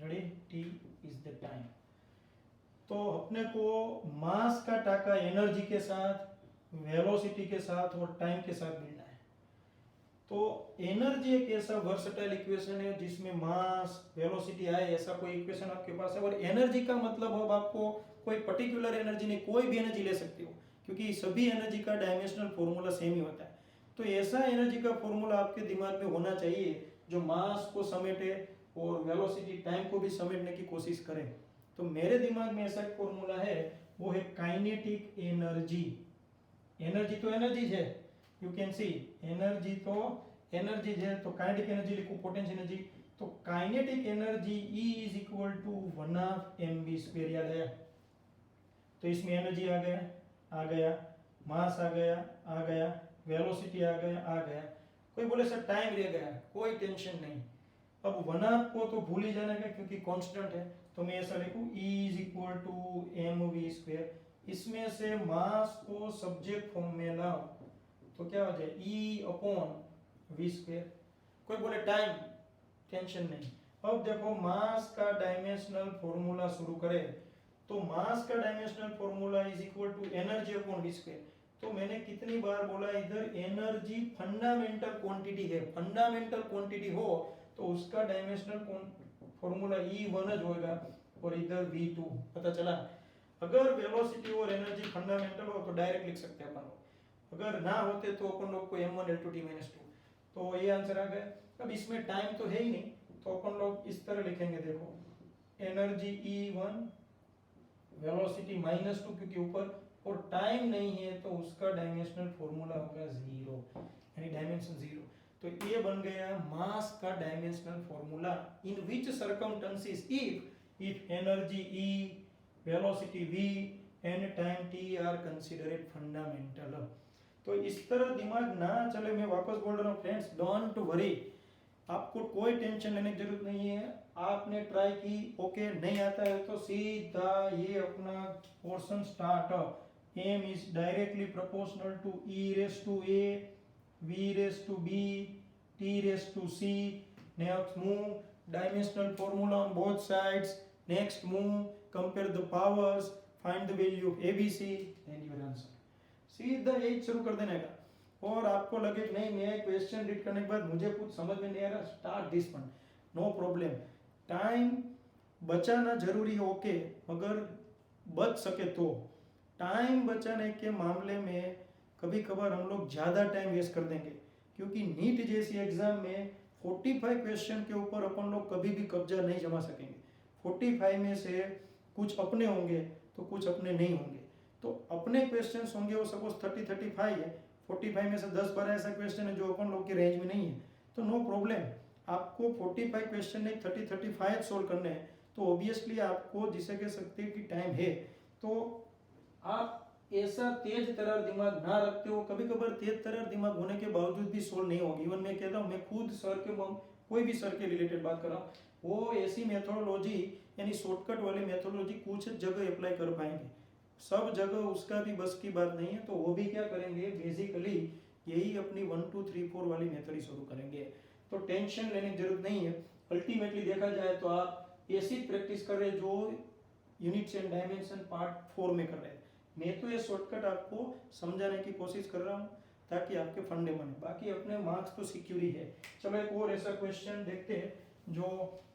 ready, T is the time. तो अपने को मास का टाका एनर्जी के साथ, वेलोसिटी के साथ और टाइम के साथ मिलना है। तो एनर्जी एक ऐसा वर्सटाइल इक्वेशन है जिसमें मास वेलोसिटी आए, ऐसा कोई इक्वेशन आपके पास है। और एनर्जी का मतलब अब आपको कोई पर्टिकुलर एनर्जी नहीं, कोई भी एनर्जी ले सकते हो, क्योंकि सभी एनर्जी का डायमेंशनल फॉर्मूला सेम ही होता है। तो ऐसा एनर्जी का फॉर्मूला आपके दिमाग में होना चाहिए जो मास को समेटे और वेलोसिटी टाइम को भी समेटने की कोशिश करे। तो मेरे दिमाग में ऐसा एक फॉर्मूला है, वो है काइनेटिक एनर्जी। एनर्जी तो एनर्जी है, यू कैन सी, एनर्जी तो एनर्जी है, तो काइनेटिक एनर्जी लिखो, पोटेंशियल एनर्जी। तो kinetic energy E is equal to 1/2 mv², याद है। तो इसमें एनर्जी आ गया, मास आ गया, वेलोसिटी आ गया। कोई बोले सर टाइम रह गया, कोई टेंशन नहीं। अब 1/2 को तो भूल ही जाना है क्योंकि कांस्टेंट है, तो मैं ऐसा लिखूं E is equal to mv²। इसमें से मास को सब्जेक्ट फॉर्म में लाओ तो क्या हो जाए, E/v²। कोई बोले टाइम, टेंशन नहीं। अब देखो मास का डायमेंशनल फॉर्मूला शुरू करें, तो मास का dimensional formula is equal to energy upon v²। तो मैंने कितनी बार बोला, इधर एनर्जी फंडामेंटल क्वांटिटी है, फंडामेंटल क्वांटिटी हो तो उसका डायमेंशनल फॉर्मूला E1 होगा और इधर v2। पता चला। अगर वेलोसिटी और एनर्जी फंडामेंटल हो तो डायरेक्ट लिख सकते हैं अपन लोग, अगर ना होते तो अपन लोग को m1 L2 t - 2। तो ये आंसर आ गया। अब इसमें टाइम तो है ही नहीं, तो अपन लोग इस तरह लिखेंगे, देखो एनर्जी E1, वेलोसिटी -2 क्योंकि ऊपर, और टाइम नहीं है तो उसका डायमेंशनल फॉर्मूला होगा 0, यानी डायमेंशन 0। तो ये बन गया मास का dimensional formula, in which circumstances if energy E, velocity V and time t are considered fundamental. तो इस तरह दिमाग ना चले, मैं वापस बोल रहा हूँ फ्रेंड्स, डोंट वरी, आपको कोई टेंशन लेने की जरूरत नहीं है। आपने ट्राई की, ओके नहीं आता है तो सीधा ये अपना portion start. m is directly proportional to e⁴a, v⁴b, t⁴c। Next move dimensional formula on both sides. Next move compare the powers, find the value of abc and your answer. सीधा यही शुरू कर देने का। और आपको लगे नहीं, मैं क्वेश्चन रीड करने के बाद मुझे कुछ समझ में नहीं आ रहा, start this one, no problem. Time बचाना जरूरी है, ओके, मगर बच सके तो। टाइम बचाने के मामले में कभी कभार हम लोग ज़्यादा टाइम वेस्ट कर देंगे, क्योंकि नीट जैसी एग्जाम में 45 क्वेश्चन के ऊपर अपन लोग कभी भी कब्जा नहीं जमा सकेंगे। 45 में से कुछ अपने होंगे तो कुछ अपने नहीं होंगे। तो अपने क्वेश्चंस होंगे वो सपोज 30-35 है, 45 में से 10-12 ऐसा क्वेश्चन है जो अपन लोग के रेंज में नहीं है, तो नो प्रॉब्लम। आपको 45 क्वेश्चन नहीं 30-35 सोल्व करने हैं, तो ऑब्वियसली आपको जिसे कह सकते हैं कि टाइम है, तो आप ऐसा तेज तर्रार दिमाग ना रखते हो। कभी कभार तेज तर्रार दिमाग होने के बावजूद भी सोल्व नहीं होगी। इवन मैं कहता हूँ, मैं खुद सर के कोई भी सर के रिलेटेड बात कर रहा हूँ, वो ऐसी मेथोडोलॉजी यानी शॉर्टकट वाली मेथोडोलॉजी कुछ जगह अप्लाई कर पाएंगे, सब जगह उसका भी बस की बात नहीं है। तो वो भी क्या करेंगे, बेसिकली यही अपनी 1 2 3 4 वाली मेथड ही शुरू करेंगे। तो टेंशन लेने की जरूरत नहीं है। अल्टीमेटली देखा जाए तो आप ऐसी प्रैक्टिस कर रहे जो यूनिट्स एंड डायमेंशन पार्ट 4 में कर रहे हैं। मैं तो ये शॉर्टकट आपको समझाने की कोशिश कर रहा हूँ ताकि आपके फंडे बने, बाकी अपने मार्क्स तो सिक्योर ही है। चलो एक और ऐसा क्वेश्चन देखते हैं जो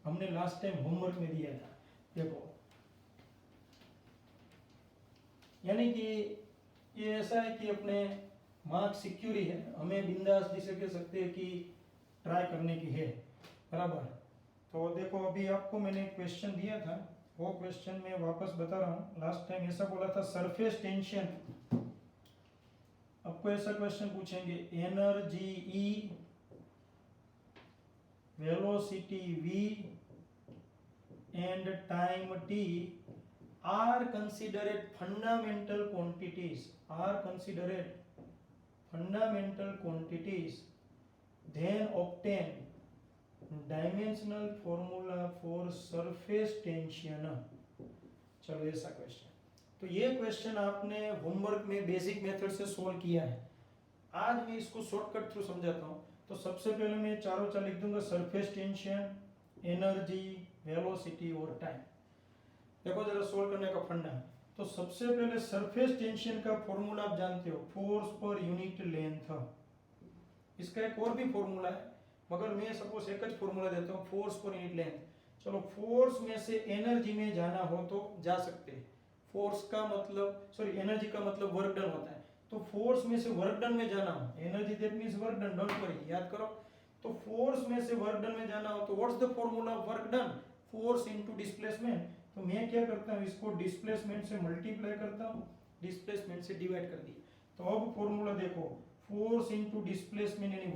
हमने लास्ट टाइम होमवर्क में दिया था। देखो, यानी कि ये ऐसा है कि अपने मार्क्स सिक्योर ही है, हमें बिंदास जिसे कह सकते हैं कि ट्राई करने की है, बराबर। तो देखो, अभी आपको मैंने एक क्वेश्चन दिया था, वो क्वेश्चन मैं वापस बता रहा हूँ। लास्ट टाइम ऐसा बोला था, सरफेस टेंशन, आपको ऐसा क्वेश्चन पूछेंगे, energy E, velocity V and time T are considered fundamental quantities, then obtain dimensional formula for surface tension। चलो ऐसा क्वेश्चन, तो ये क्वेश्चन आपने होमवर्क में बेसिक मेथड से सोल्व किया है। आज मैं इसको शॉर्टकट थ्रू समझाता हूँ। तो सबसे पहले मैं चारों चार लिख दूंगा, सरफेस टेंशन, एनर्जी, वेलोसिटी और टाइम। देखो जरा सोल्व करने का फंडा है। तो सबसे पहले सरफेस टेंशन का फॉर्मूला आप जानते हो, फोर्स पर यूनिट लेंथ। इसका एक और भी फॉर्मूला है, मगर मैं सपोज एक ही फॉर्मूला देता हूँ, फोर्स पर यूनिट लेंथ। चलो, फोर्स में से एनर्जी में जाना हो तो जा सकते हैं। फोर्स का मतलब, सॉरी, एनर्जी का मतलब वर्क डन होता है। तो फोर्स में से वर्क डन में जाना हो, energy that means work done, don't worry, याद करो। तो फोर्स में से वर्क डन में जाना हो तो what's the formula of work done, force into displacement. तो मैं क्या करता हूँ, इसको डिस्प्लेसमेंट से मल्टीप्लाई करता हूँ, डिस्प्लेसमेंट से डिवाइड कर दिया। तो अब फॉर्मूला देखो, फोर्स इनटू डिस्प्लेसमेंट यानी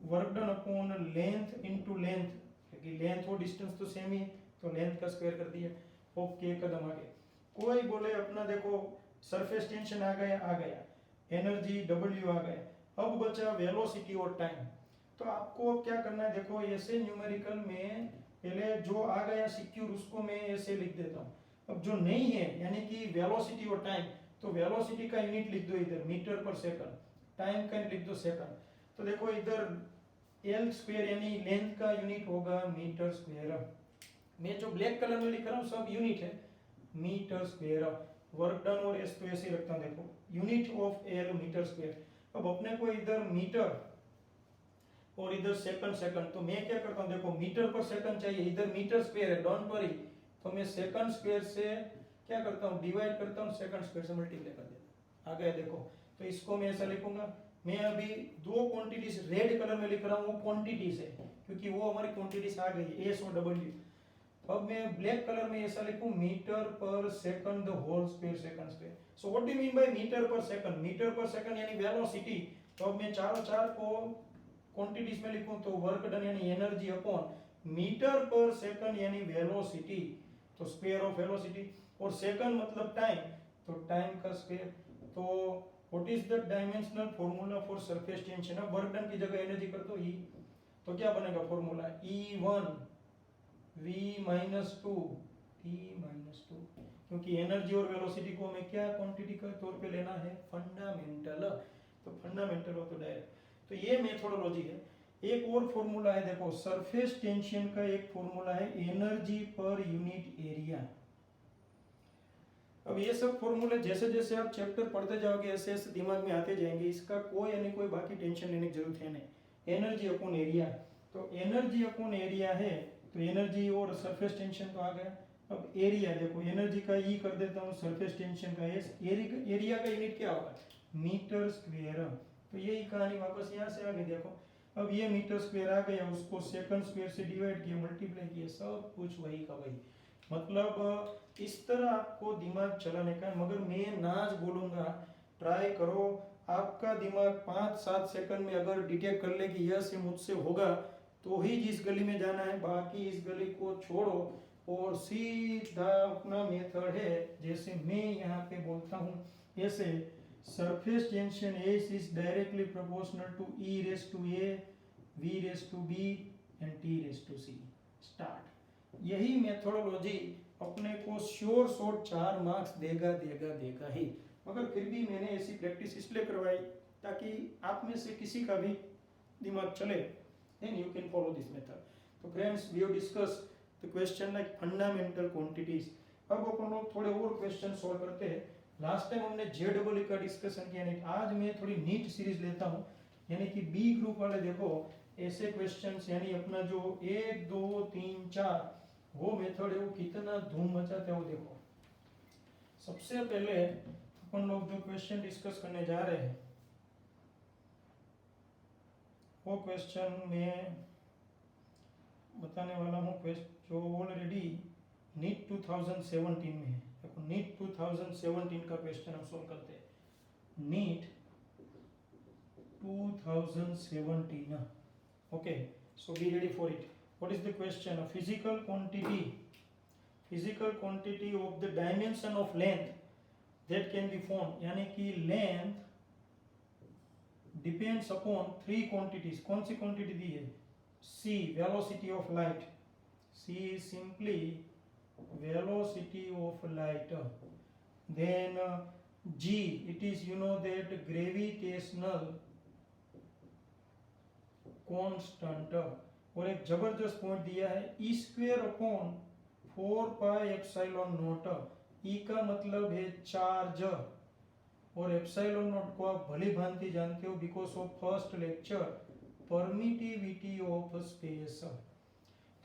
work done upon length into length, क्योंकि लेंथ और डिस्टेंस तो सेम ही है, तो लेंथ का स्क्वायर कर दिया। ओके, कदम आगे। कोई बोले अपना देखो, सरफेस टेंशन आ गया, एनर्जी डब्ल्यू आ गया, अब बचा वेलोसिटी और टाइम। तो आपको क्या करना है, देखो ऐसे न्यूमेरिकल में पहले जो आ गया सिक्योर उसको मैं ऐसे लिख देता हूँ। अब जो नहीं है यानी कि वेलोसिटी और टाइम, तो वेलोसिटी का यूनिट लिख दो इधर मीटर पर सेकंड, टाइम का लिख दो सेकंड। तो देखो इधर एल स्क्वायर यानी लेंथ का यूनिट होगा मीटर स्क्वायर। मैं जो ब्लैक कलर में लिख रहा हूँ सब यूनिट है, मीटर स्क्वायर। वर्क डन और एस तो ऐसे ही रखता हूँ, देखो unit of L metre square. अब अपने को इधर मीटर और इधर सेकंड, तो मैं क्या करता हूँ, देखो मीटर पर सेकंड चाहिए, इधर मीटर स्क्वायर है, डोंट वरी। तो मैं सेकंड स्क्वायर से क्या करता हूँ, डिवाइड करता हूँ, सेकंड स्क्वायर से मल्टीप्लाई कर देता हूँ, आ गया देखो। तो इसको मैं ऐसा लिखूंगा। मैं अभी दो क्वांटिटीज रेड कलर में लिख रहा हूँ, वो क्वांटिटीज है क्योंकि वो हमारी क्वांटिटीज आ गई, एस और डब्ल्यू। अब मैं ब्लैक कलर में ऐसा लिखूं, metre per second the whole square, second square. So what do you mean by metre per second? Metre per second यानी वेलोसिटी। तो अब मैं चारों चार को क्वांटिटीज में लिखूं तो वर्क डन यानी energy upon metre per second यानी वेलोसिटी, तो स्क्वायर ऑफ वेलोसिटी, और सेकंड मतलब टाइम, तो टाइम का स्क्वायर। तो what is the dimensional formula for surface tension? अब वर्क डन की जगह एनर्जी कर दो ई, तो क्या बनेगा formula, E1 v minus 2 t minus 2, क्योंकि एनर्जी और वेलोसिटी को हमें क्या क्वांटिटी के तौर पे लेना है, फंडामेंटल। तो फंडामेंटल हो तो डायरेक्ट। तो ये मेथोडोलॉजी है। एक और फॉर्मूला है, देखो सरफेस टेंशन का एक फॉर्मूला है, एनर्जी पर यूनिट एरिया। अब ये सब फॉर्मूले जैसे जैसे आप चैप्टर पढ़ते जाओगे ऐसे ऐसे दिमाग में आते जाएंगे, इसका कोई यानी कोई बाकी टेंशन लेने की जरूरत है नहीं। एनर्जी अपॉन एरिया, तो एनर्जी अपॉन एरिया है, तो एनर्जी और सरफेस टेंशन तो आ गया। अब एरिया देखो, एनर्जी का ई कर देता हूँ, सरफेस टेंशन का एस, एरिया का यूनिट क्या होगा, मीटर स्क्वायर। तो यही कहानी वापस यहाँ से आ गई। देखो अब ये मीटर स्क्वायर आ गया, उसको सेकंड स्क्वायर से डिवाइड किया, मल्टीप्लाई किया, सब कुछ वही का वही। मतलब इस तरह आपको दिमाग चलाने का, मगर मैं नाज बोलूंगा, ट्राई करो। आपका दिमाग 5-7 सेकंड में अगर डिटेक्ट कर ले कि यह से मुझसे होगा तो ही जिस गली में जाना है, बाकी इस गली को छोड़ो और सीधा अपना मेथड है, जैसे मैं यहाँ पे बोलता हूँ ऐसे, surface tension S is directly proportional to E raise to A, V raise to B and T raise to C. Start. यही मेथोडोलॉजी अपने को श्योर शॉर्ट 4 मार्क्स देगा ही, मगर फिर भी मैंने ऐसी प्रैक्टिस इसलिए करवाई ताकि आप में से किसी का भी दिमाग चले, then you can follow this method. तो friends, we have discuss the question like fundamental quantities. अब अपन लोग थोड़े और क्वेश्चन सॉल्व करते हैं। लास्ट टाइम हमने जेडब्ल्यू का डिस्कशन किया नहीं, आज मैं थोड़ी नीट सीरीज लेता हूँ, यानी कि बी ग्रुप वाले देखो ऐसे क्वेश्चंस, यानी अपना जो 1 2 3 4 वो मेथड है वो कितना धूम मचाते हो देखो। सबसे पहले अपन लोग जो क्वेश्चन डिस्कस करने जा रहे हैं वो क्वेश्चन में बताने वाला हूँ जो ऑलरेडी नीट 2017 में है। देखो नीट 2017 का क्वेश्चन हम सोल्व करते हैं। NEET 2017, okay, so be ready for it. What is the question? A physical quantity of the dimension of length that can be found, यानी कि length depends upon 3 quantities। कौन सी quantity दी है? c, velocity of light, c is simply velocity of light, then g, it is you know that gravitational constant, और एक जबरदस्त point दिया है E square upon 4 pi epsilon naught. E का मतलब है चार्ज, और एप्सिलॉन नॉट को आप भली भांति जानते हो because of first lecture permittivity of space.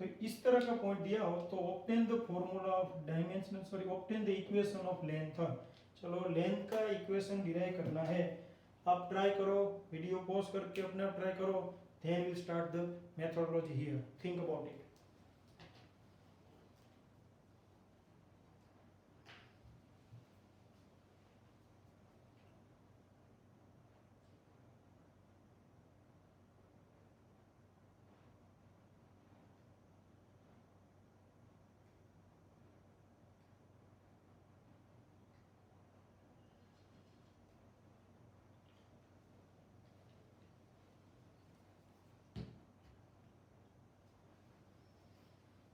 तो इस तरह का पॉइंट दिया हो तो obtain the formula of dimension, sorry obtain the equation of length. चलो लेंथ का इक्वेशन डिराइव करना है, आप ट्राई करो, वीडियो पॉज करके अपने आप ट्राई करो, then we'll start the methodology here. Think about it.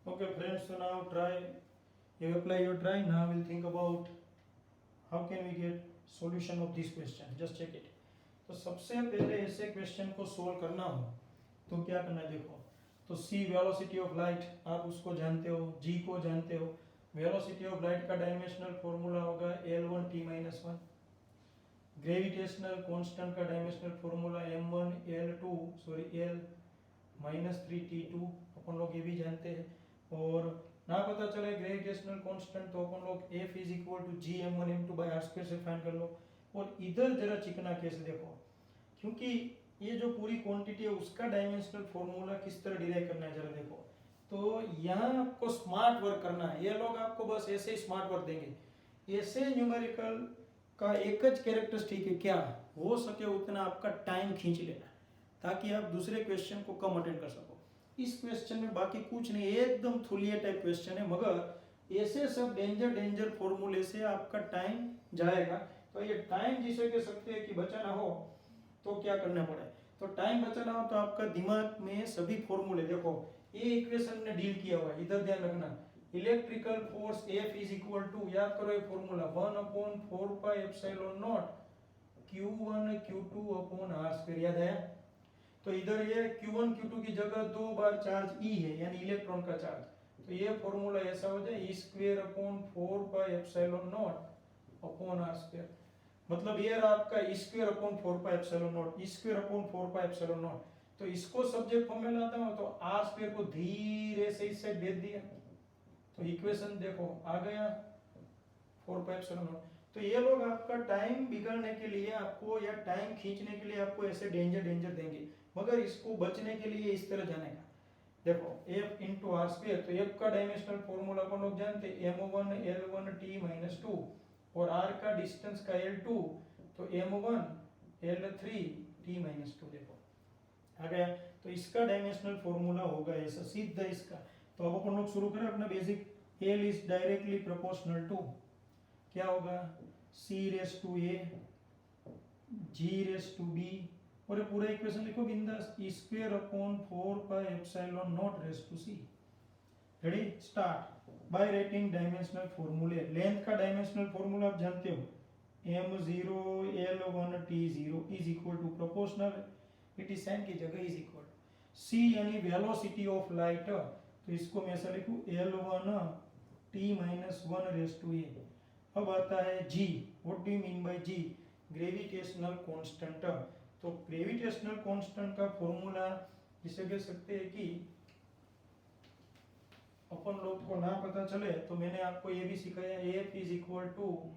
Okay friends, so now try, you apply your try, now we'll think about how can we get solution of this question, just check it. तो सबसे पहले ऐसे question को solve करना हो तो क्या करना है देखो, तो c वेलोसिटी ऑफ लाइट आप उसको जानते हो, g को जानते हो, वेलोसिटी ऑफ लाइट का डायमेंशनल फॉर्मूला होगा L1 t-1, ग्रेविटेशनल कांस्टेंट का dimensional formula m1 L2 sorry L-3t2, अपन लोग ये भी जानते हैं। और ना पता चले ग्रेविटेशनल कांस्टेंट तो अपन लोग F is equal to gm1 m2 by r square से फाइंड कर लो। और इधर जरा चिकना केस देखो, क्योंकि ये जो पूरी क्वांटिटी है उसका डायमेंशनल फॉर्मूला किस तरह डिराइव करना है जरा देखो। तो यहाँ आपको स्मार्ट वर्क करना है, ये लोग आपको बस ऐसे ही स्मार्ट वर्क देंगे। ऐसे न्यूमेरिकल का एक ज कैरेक्टरिस्टिक है, क्या हो सके उतना आपका टाइम खींच लेना ताकि आप दूसरे क्वेश्चन को कम अटेंड कर सको। इस क्वेश्चन में बाकी कुछ नहीं, एकदम थुलिया टाइप क्वेश्चन है, मगर ऐसे सब डेंजर फॉर्मूले से आपका टाइम जाएगा। तो ये टाइम जिसे कह सकते हैं कि बचाना हो तो क्या करना पड़े, तो टाइम बचाना हो तो आपका दिमाग में सभी फॉर्मूले देखो, ये इक्वेशन ने डील किया हुआ है, इधर ध्यान रखना। Electrical force F is equal to, याद करो ये formula 1/4 pi epsilon naught Q1 Q2 upon r square, याद है। तो इधर ये Q1 Q2 की जगह 2 बार चार्ज E है, यानी इलेक्ट्रॉन का चार्ज, तो ये फॉर्मूला ऐसा हो जाए E square upon 4 pi epsilon not upon r square. मतलब ये आपका E square upon 4 pi epsilon not, E square upon 4 pi epsilon not. तो इसको सब्जेक्ट फॉर्म में लाता हूं तो r स्क्वायर को धीरे से इस साइड भेज दिया, तो इक्वेशन देखो आ गया 4 पाई एप्सिलॉन नॉट। तो ये लोग आपका टाइम बिगड़ने के लिए आपको या टाइम खींचने के लिए आपको ऐसे डेंजर देंगे, मगर इसको बचने के लिए इस तरह जाने का। देखो F इंटू आर स्क्वायर, तो F का डायमेंशनल फॉर्मूला अपन लोग जानते हैं m1 L1 t-2, और r का डिस्टेंस का L2, तो m1 L3 t-2, देखो आ गया। तो इसका डायमेंशनल फॉर्मूला होगा ऐसा सीधा इसका। तो अब अपन लोग शुरू करें अपना basic L is directly proportional to क्या होगा C raise to A G raise to B और ये पूरा इक्वेशन लिखो बिंदास E square upon 4 pi epsilon naught raise to C. Ready start by writing dimensional फॉर्मूले। लेंथ का डायमेंशनल फॉर्मूला आप जानते हो m0 l1 t0 is equal to proportional it is sign की जगह इज इक्वल c यानी वेलोसिटी ऑफ लाइट तो इसको मैं ऐसा लिखूं l1 t minus 1 raise to A. अब आता है g what do you mean by g gravitational constant. तो ग्रेविटेशनल कांस्टेंट का फॉर्मूला जिसे कह सकते हैं कि अपन लोग को ना पता चले तो मैंने आपको ये भी सिखाया F is equal to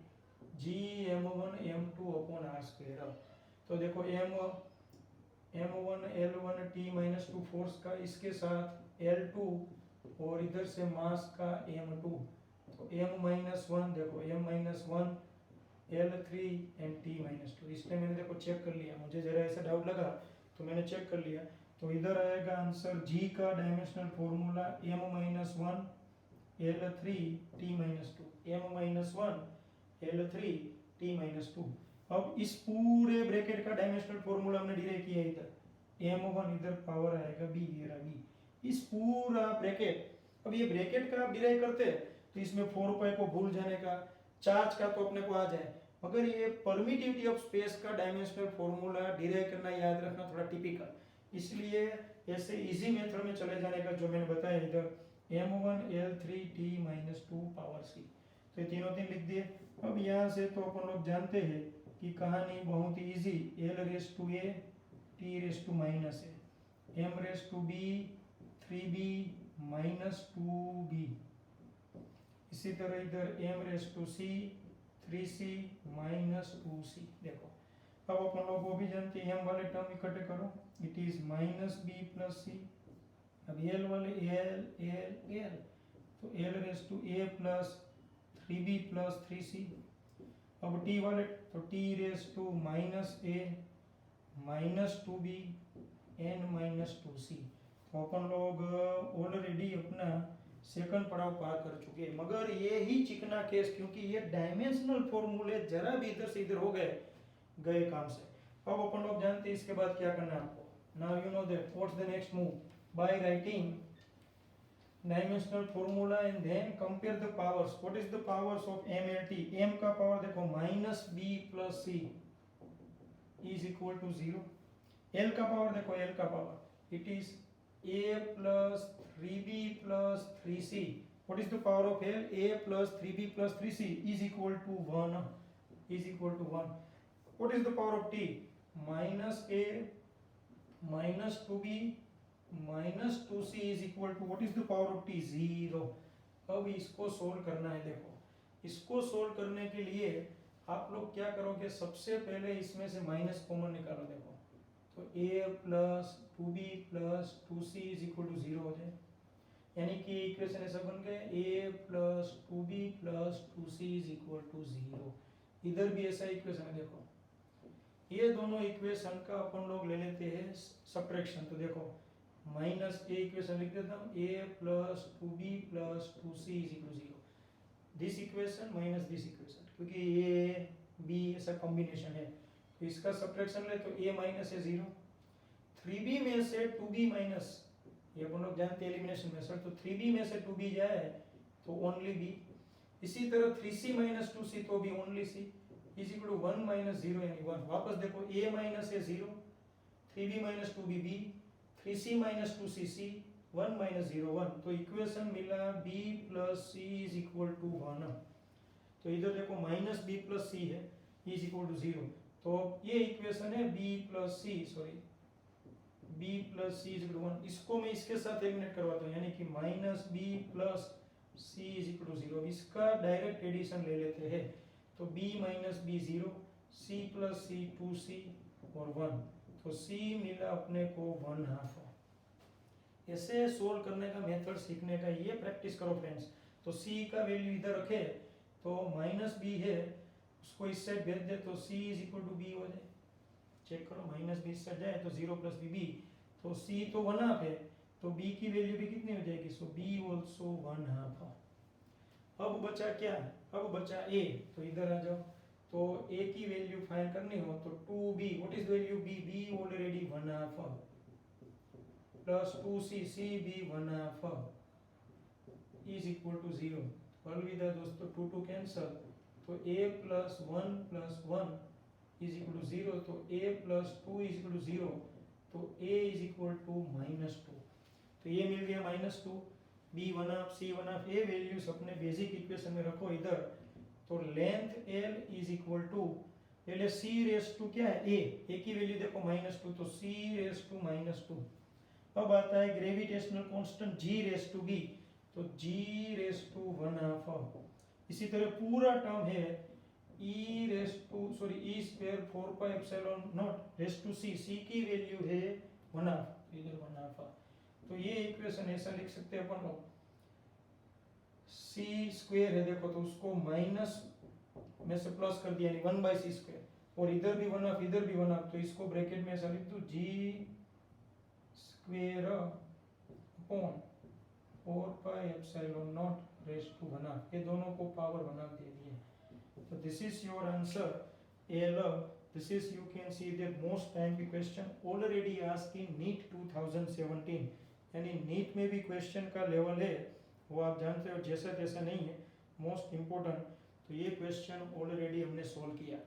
G m1 m2 upon R square. तो देखो m1 l1 t minus 2 force का इसके साथ l2 और इधर से मास का m2 तो m माइनस 1 देखो m minus 1 l3 and t minus 2। इसलिए मैंने देखो चेक कर लिया, मुझे जरा ऐसा डाउट लगा तो मैंने चेक कर लिया। तो इधर आएगा आंसर g का dimensional formula m minus 1 l3 t minus 2 m minus 1 l3 t minus 2। अब इस पूरे ब्रैकेट का डायमेंशनल फॉर्मूला हमने डिराइव किया इधर m1 इधर पावर आएगा b ये रहा b इस पूरा ब्रैकेट। अब ये ब्रैकेट का आप डिराइव करते तो इसमें 4 पाई को भूल जाने का चार्ज का तो अपने को आ जाए, मगर ये परमिटिविटी ऑफ स्पेस का डायमेंशनल फॉर्मूला डिराइव करना याद रखना थोड़ा टिपिकल, इसलिए ऐसे इजी मेथड में चले जाने का जो मैंने बताया इधर m1 l3 t minus 2 power c। तो ये तीनों तीन लिख दिए। अब यहाँ से तो अपन लोग जानते हैं कि कहानी बहुत ही easy l raise to a t raise to minus a m raise to b 3b minus 2b। इसी तरह इधर m raise to c 3c minus 2c। देखो अब अपन लोग वो भी जानते हैं m वाले टर्म इकट्ठे करो it is minus b plus c। अब l वाले l तो l raise to a plus 3b plus 3c। अब t वाले तो t raise to minus a minus 2b n minus 2c। तो अपन लोग ऑलरेडी अपना सेकंड पड़ाव पार कर चुके हैं, मगर ये ही चिकना केस क्योंकि ये डायमेंशनल फॉर्मूले जरा भी इधर से इधर हो गए काम से। अब अपन लोग जानते हैं इसके बाद क्या करना है आपको। Now you know that what's the next move by writing dimensional formula and then compare the powers. What is the powers of m l t। m का पावर देखो minus b plus c is equal to 0। l का power देखो l का power it is a plus 3b plus 3c। What is the power of L? a plus 3b plus 3c is equal to 1 is equal to 1। What is the power of t? Minus a minus 2b minus 2c is equal to what is the power of t? 0। अब इसको solve करना है। देखो इसको solve करने के लिए आप लोग क्या करोगे, सबसे पहले इसमें से माइनस कॉमन निकालो। देखो तो a plus 2b plus 2c is equal to 0 हो जाए, यानी कि इक्वेशन ऐसा बन गया a plus 2b plus 2c is equal to 0। इधर भी ऐसा इक्वेशन है। देखो ये दोनों इक्वेशन का अपन लोग ले लेते हैं सब्ट्रैक्शन। तो देखो माइनस ए इक्वेशन लिख देता हूँ a plus 2b plus 2c is equal to 0। This equation minus this equation, क्योंकि a b ऐसा कॉम्बिनेशन है तो इसका सब्ट्रैक्शन ले तो a माइनस है 0। 3b में से 2b माइनस, ये अपन लोग जानते हैं एलिमिनेशन मेथड, तो 3b में से 2b जाए तो ओनली b। इसी तरह 3c माइनस 2c तो भी only c is equal to 1 minus 0 यानी 1। वापस देखो a माइनस है 0, 3b minus 2b b, 3c minus 2c c, 1 minus 0 1। तो इक्वेशन मिला b plus c is equal to 1। तो इधर देखो माइनस b प्लस c है इज इक्वल टू 0। तो ये इक्वेशन है b plus c is equal to 1। इसको मैं इसके साथ एलिमिनेट करवाता हूँ, यानी कि minus b plus c is equal to 0। इसका डायरेक्ट एडिशन ले लेते हैं तो b minus b 0, c plus c 2c और 1। तो c मिला अपने को 1/2। ऐसे सोल्व करने का मेथड सीखने का ये प्रैक्टिस करो फ्रेंड्स। तो c का वैल्यू इधर रखे तो माइनस b है उसको इस साइड भेज दे तो c is equal to b हो जाए। चेक करो माइनस b इस साइड जाए तो 0 प्लस b, तो c तो 1/2 है तो b की वैल्यू भी कितनी हो जाएगी, सो b ऑल्सो 1/2। अब बचा क्या, अब बचा a, तो इधर आ जाओ। तो a की वैल्यू फाइंड करनी हो तो 2b, what is value b, b already 1/2 plus 2c, c भी 1/2 इज इक्वल टू 0। अलविदा दोस्तों, 2 2 कैंसल, तो a plus 1 plus 1 is equal to 0, तो a plus 2 is equal to 0, तो a इज इक्वल टू -2। तो ये मिल गया -2, b 1/2 c 1/2, ये वैल्यूज अपने बेसिक इक्वेशन में रखो इधर। तो length l is equal to, पहले c रेस टू क्या है a की वैल्यू देखो -2, तो c रेस टू -2। अब आता है gravitational constant g raise to b, तो g रेस टू 1/2। इसी तरह पूरा टर्म है e square 4 pi epsilon naught raise to c, c की वैल्यू है 1/2, इधर 1/2। तो ये इक्वेशन ऐसा लिख सकते हैं अपन लोग, c स्क्वायर है देखो, तो उसको माइनस में से प्लस कर दिया, यानी 1/c स्क्वायर, और इधर भी 1/2 इधर भी 1/2, तो इसको ब्रैकेट में ऐसा लिख दूं g square upon 4 pi epsilon naught raise to 1/2, ये दोनों को पावर 1/2 दे दिए। तो this is your answer L. This is, you can see that most time की question already asked in NEET 2017, यानी नीट में भी क्वेश्चन का लेवल है वो आप जानते हो, जैसा तैसा नहीं है, मोस्ट इम्पोर्टेंट। तो ये क्वेश्चन ऑलरेडी हमने सोल्व किया।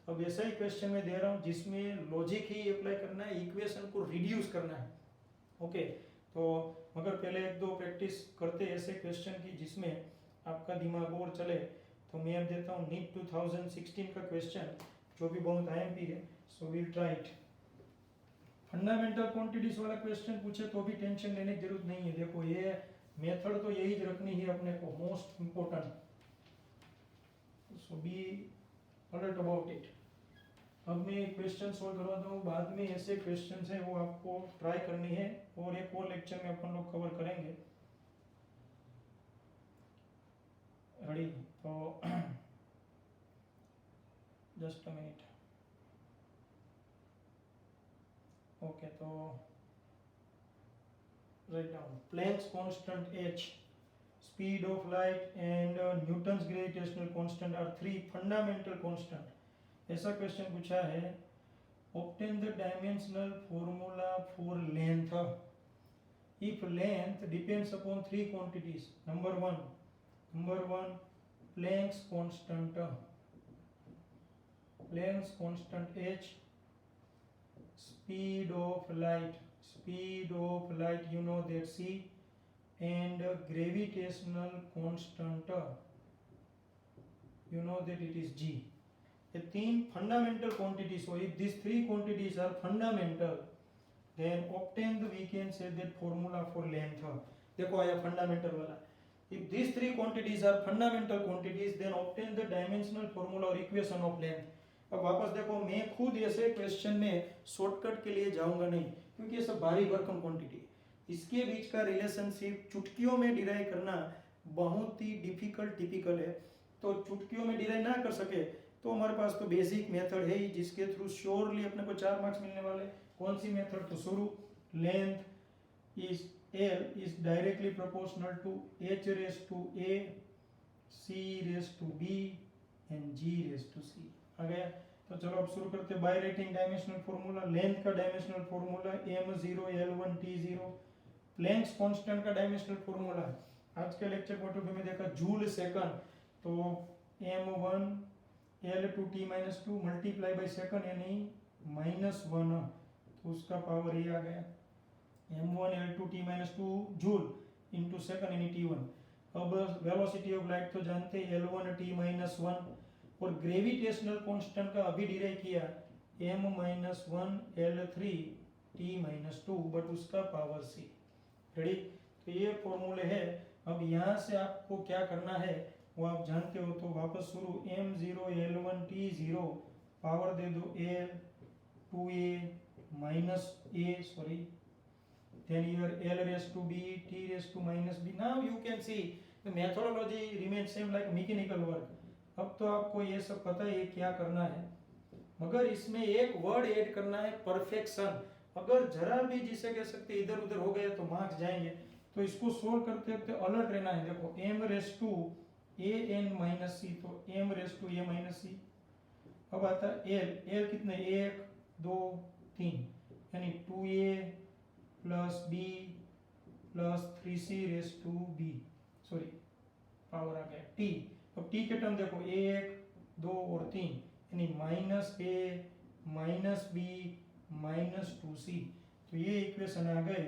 अब ऐसा ही क्वेश्चन मैं दे रहा हूँ जिसमें लॉजिक ही अप्लाई करना है, इक्वेशन को रिड्यूस करना है। ओके, तो मगर पहले एक दो प्रैक्टिस करते ऐसे क्वेश्चन की जिसमें आपका दिमाग और चले। तो मैं अब देता हूँ नीट 2016 का क्वेश्चन, जो भी बहुत आईएमपी है, so will try it. Fundamental quantities वाला क्वेश्चन पूछे तो भी टेंशन लेने की जरूरत नहीं है। देखो ये मेथड तो यही रखनी है अपने को, most important, so be alert about it. अब मैं क्वेश्चन सोल्व करवाता हूँ, बाद में ऐसे क्वेश्चन है वो आपको ट्राई करनी है, और एक और लेक्चर में अपन लोग कवर करेंगे। रेडी, तो जस्ट अ मिनट। ओके, तो write down Planck's constant h, speed of light and Newton's gravitational constant are three fundamental constant। ऐसा क्वेश्चन पूछा है, obtain the dimensional formula for length if length depends upon three quantities। number one Planck's constant h, speed of light you know that c, and gravitational constant you know that it is g। ये तीन fundamental quantities हो, if these three quantities are fundamental then obtain the, we can say that formula for length। देखो आया fundamental वाला, if these three quantities are fundamental quantities then obtain the dimensional formula or equation of length। अब वापस देखो, मैं खुद ऐसे question में शॉर्टकट के लिए जाऊंगा नहीं, क्योंकि ये सब भारी भरकम क्वांटिटी है, इसके बीच का रिलेशनशिप चुटकियों में डिराइव करना बहुत ही डिफिकल्ट टिपिकल है। तो चुटकियों में डिराइव ना कर सके तो हमारे पास तो बेसिक मेथड है ही, जिसके थ्रू श्योरली अपने को 4 मार्क्स मिलने वाले। कौन सी मेथड, तो शुरू, length is L is directly proportional to h raise to a, c raise to b and g raise to c। आ गया, तो चलो अब शुरू करते हैं। By writing dimensional formula, length का dimensional formula m0 l1 t0, Planck's constant का डायमेंशनल फॉर्मूला आज के लेक्चर पॉइंट ऑफ व्यू में देखा जूल सेकंड, तो m1 l2 t-2 multiply by second यानी -1, तो उसका पावर ये आ गया m1 l2 t-2 joule into second यानी t1। अब वेलोसिटी ऑफ लाइट तो जानते हैं l1 t-1, और ग्रेविटेशनल कांस्टेंट का अभी डिराइव किया m-1 l3 t-2, बट उसका पावर c। रेडी, तो ये फॉर्मूले है। अब यहाँ से आपको क्या करना है वो आप जानते हो, तो वापस शुरू, m0 l1 t0 पावर दे दो l 2a minus a, sorry, then your l raised to b t raised to minus b। now you can see the methodology remains same like mechanical work। अब तो आपको ये सब पता है क्या करना है, मगर इसमें एक वर्ड ऐड करना है, परफेक्शन। अगर जरा भी जिसे कह सकते इधर उधर हो गया तो मार्क्स जाएंगे, तो इसको सोल्व करते वक्त अलर्ट रहना है। देखो m raise to A N minus C, तो M raise to A minus C. अब आता है एल, एल कितने, 1 2 3, यानी 2a plus B plus 3c raise to B, sorry power आ गया टी। अब टी के टर्म देखो 1 2 और 3, यानी माइनस ए माइनस बी माइनस 2c। तो ये इक्वेशन आ गए।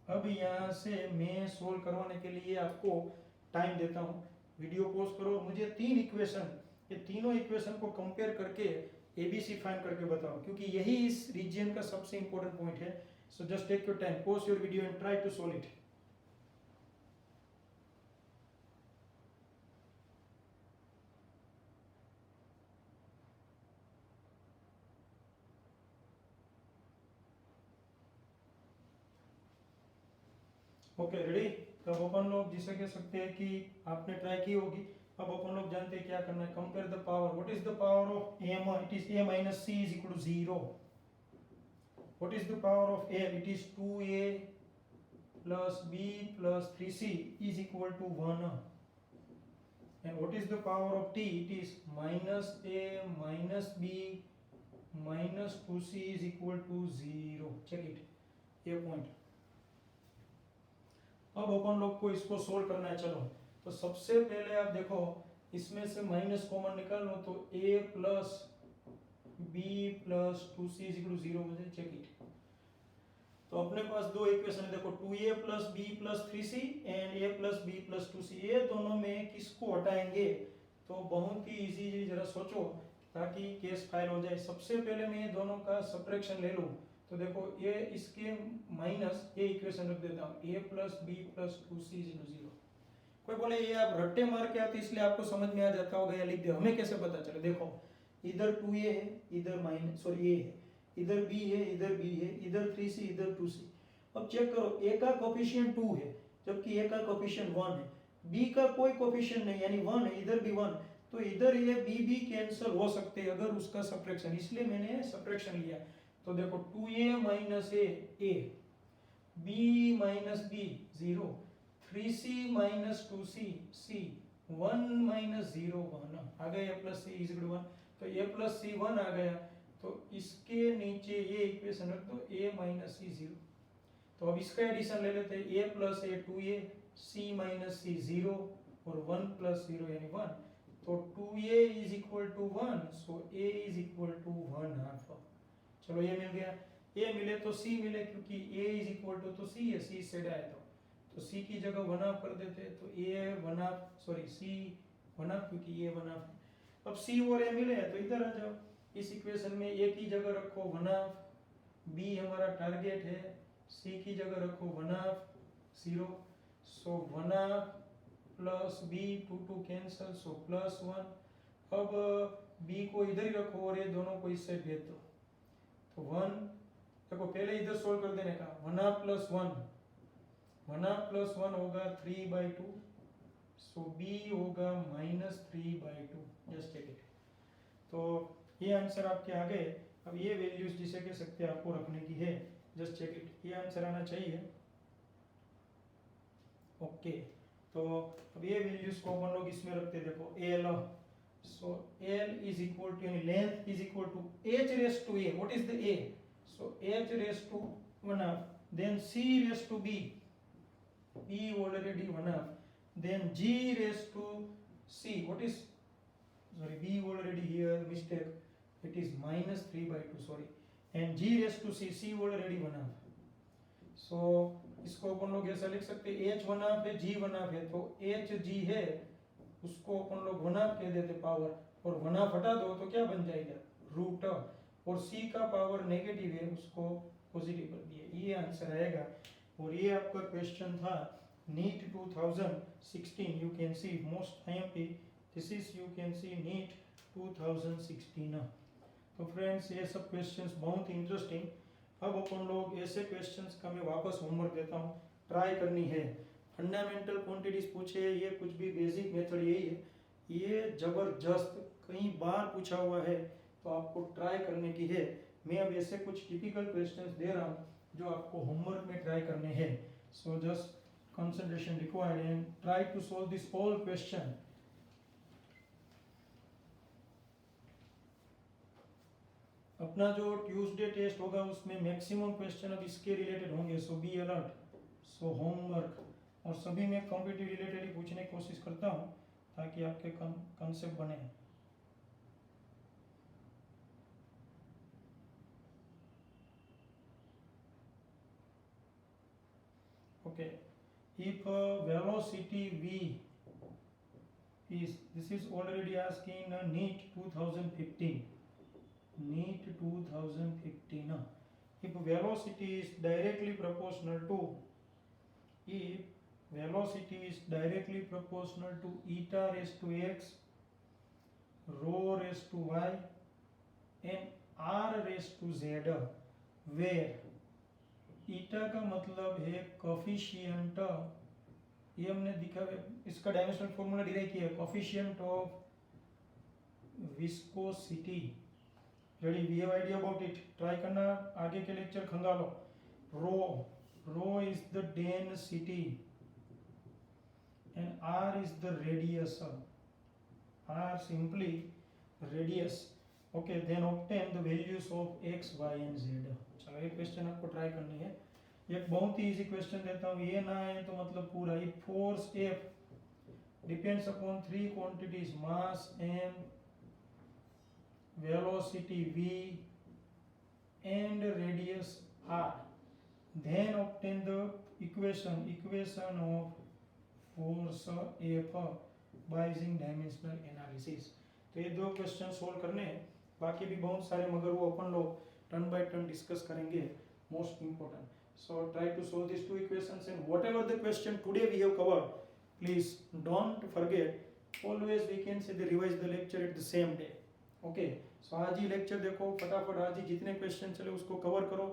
अब यहाँ से मैं सोल्व करवाने के लिए आपको टाइम देता हूँ, वीडियो पॉज करो, मुझे 3 इक्वेशन, ये तीनों इक्वेशन को कंपेयर करके एबीसी फाइंड करके बताओ, क्योंकि यही इस रीजन का सबसे इंपॉर्टेंट पॉइंट है। So just take your time, pause your video and try to solve it. Okay ready. तो अब अपन लोग जिसे कह सकते हैं कि आपने ट्राई की होगी, अब अपन लोग जानते हैं क्या करना है। Compare the power, what is the power of M, it is A minus C is equal to 0। What is the power of L, it is 2a plus B plus 3c is equal to 1। And what is the power of T, it is minus a minus b minus 2c is equal to 0। Check it, ये point. अब अपन लोग को इसको solve करना है। चलो, तो सबसे पहले आप देखो, इसमें से माइनस कॉमन निकाल लो, तो a plus B plus 2c is equal to 0 मुझे। Check it. तो अपने पास दो इक्वेशन है, देखो 2a plus B plus 3c and a plus B plus 2c। ये दोनों में किसको हटाएंगे, तो बहुत ही इजी, जरा सोचो ताकि केस फाइल हो जाए। सबसे पहले मैं ये दोनों का सब्ट्रैक्शन ले लूं, तो देखो ये इसके माइनस ये इक्वेशन रख देता हूँ, a plus B plus 2c is equal to 0। कोई बोले ये आप रट्टे मार के आते इसलिए आपको समझ में आ जाता होगा, या लिख दे, हमें कैसे पता चले। देखो इधर 2a है, इधर माइनस सॉरी a है, इधर b है, इधर b है, इधर 3c, इधर 2c। अब चेक करो, a का कोफिशिएंट 2 है जबकि a का कोफिशिएंट 1 है, b का कोई कोफिशिएंट नहीं यानी 1 है, इधर भी 1, तो इधर ये b भी कैंसिल हो सकते हैं अगर उसका सब्ट्रैक्शन, इसलिए मैंने सब्ट्रैक्शन लिया। तो देखो 2a minus a, b minus b 0, 3c minus 2c c, 1 minus 0 1 आ गया, plus c is equal to 1। तो a प्लस c 1 आ गया, तो इसके नीचे ये इक्वेशन रख दो, a माइनस c 0। तो अब इसका एडिशन ले लेते हैं, a plus a 2a, c minus c 0 और 1 प्लस 0 यानी 1। तो 2a is equal to 1, so a is equal to 1/2। चलो ये मिल गया, a मिले तो c मिले, क्योंकि a इज इक्वल टू तो c है, c से आया तो c की जगह 1/2 कर देते हैं, तो a 1/2 सॉरी c 1/2, क्योंकि a 1/2। अब c और a मिले तो इधर आ जाओ, इस इक्वेशन में a की जगह रखो 1/2, b हमारा टारगेट है, c की जगह रखो 1/2 0, सो 1/2 plus b 2 cancel, so plus 1। अब b को इधर ही रखो और ये दोनों को इससे भेज दो, तो 1। देखो पहले इधर सोल्व कर देने का, 1/2 प्लस 1, 1/2 प्लस 1 होगा 3/2, सो b होगा -3/2। Just check it. तो ये आंसर आपके आ गए। अब ये वैल्यूज जिसे कह सकते हैं आपको रखने की है, जस्ट चेक इट, ये आंसर आना चाहिए। ओके, तो अब ये वैल्यूज को अपन लोग इसमें रखते हैं, देखो l, so l is equal to यानी length is equal to h raise to a, what is the a, so h raise to 1/2, then c raise to b, b already 1/2, then g raised to c, what is, sorry b already here mistake, it is -3/2 sorry, and g raised to c, c already 1/2। so इसको अपन लोग ऐसा लिख सकते हैं, h 1/2 है, g 1/2 है, तो h g है उसको अपन लोग 1/2 कह देते पावर, और 1/2 हटा दो तो क्या बन जाएगा रूट, और c का पावर नेगेटिव है उसको पॉजिटिव कर दिया, ये आंसर आएगा। और ये आपका क्वेश्चन था NEET 2016, you can see most IMP, this is you can see NEET 2016। तो फ्रेंड्स ये सब क्वेश्चंस बहुत इंटरेस्टिंग। अब अपन लोग ऐसे क्वेश्चंस का मैं वापस होमवर्क देता हूँ, ट्राई करनी है। फंडामेंटल क्वांटिटीज पूछे, ये कुछ भी बेसिक मेथड यही है, ये जबरदस्त कई बार पूछा हुआ है, तो आपको ट्राई करने की है। मैं अब ऐसे कुछ टिपिकल क्वेश्चंस दे रहा हूँ जो आपको होमवर्क में ट्राई करने हैं। So just concentration required and try to solve this all question अपना जो ट्यूसडे टेस्ट होगा उसमें मैक्सिमम क्वेश्चन अब इसके रिलेटेड होंगे, सो बी अलर्ट, सो होमवर्क, और सभी में कॉम्पिटिटिव रिलेटेड ही पूछने की कोशिश करता हूँ ताकि आपके कंसेप्ट बने। Okay, if velocity v is, this is already asked in NEET 2015, NEET 2015, if velocity is directly proportional to, if velocity is directly proportional to eta raised to x, rho raised to y and r raised to z, where ईटा का मतलब है coefficient, ये हमने दिखा, इसका dimensional formula derive किया है, coefficient of viscosity. Ready, we have idea about it, try करना, आगे के लेक्चर खंगालो। Rho is the density and R is the radius, R simply radius. Okay, then obtain the values of X Y and Z. चलो ये question आपको try करनी है, एक बहुत ही इजी क्वेश्चन देता हूँ, ये ना आए तो मतलब पूरा। ये force F depends upon three quantities, mass M, velocity v and radius r, then obtain the equation of force F by using dimensional analysis। तो ये दो क्वेश्चन सोल्व करने हैं, बाकी भी बहुत सारे, मगर वो अपन लोग टर्न बाय टर्न डिस्कस करेंगे, most important. So try to solve this two equations and whatever the question today we have covered, please don't forget, always we can say revise the lecture at the same day. Okay, so आज ही lecture देखो फटाफट, आज ही जितने question चले उसको cover करो।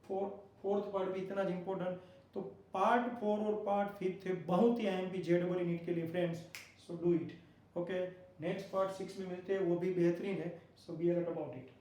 Fourth part भी इतना इम्पोर्टेंट, तो पार्ट 4 और पार्ट 5 थे बहुत ही IMP JEE नीट के लिए friends, so do it. Okay, next part 6 में मिलते हैं, वो भी बेहतरीन है, सो बी अलर्ट अबाउट इट।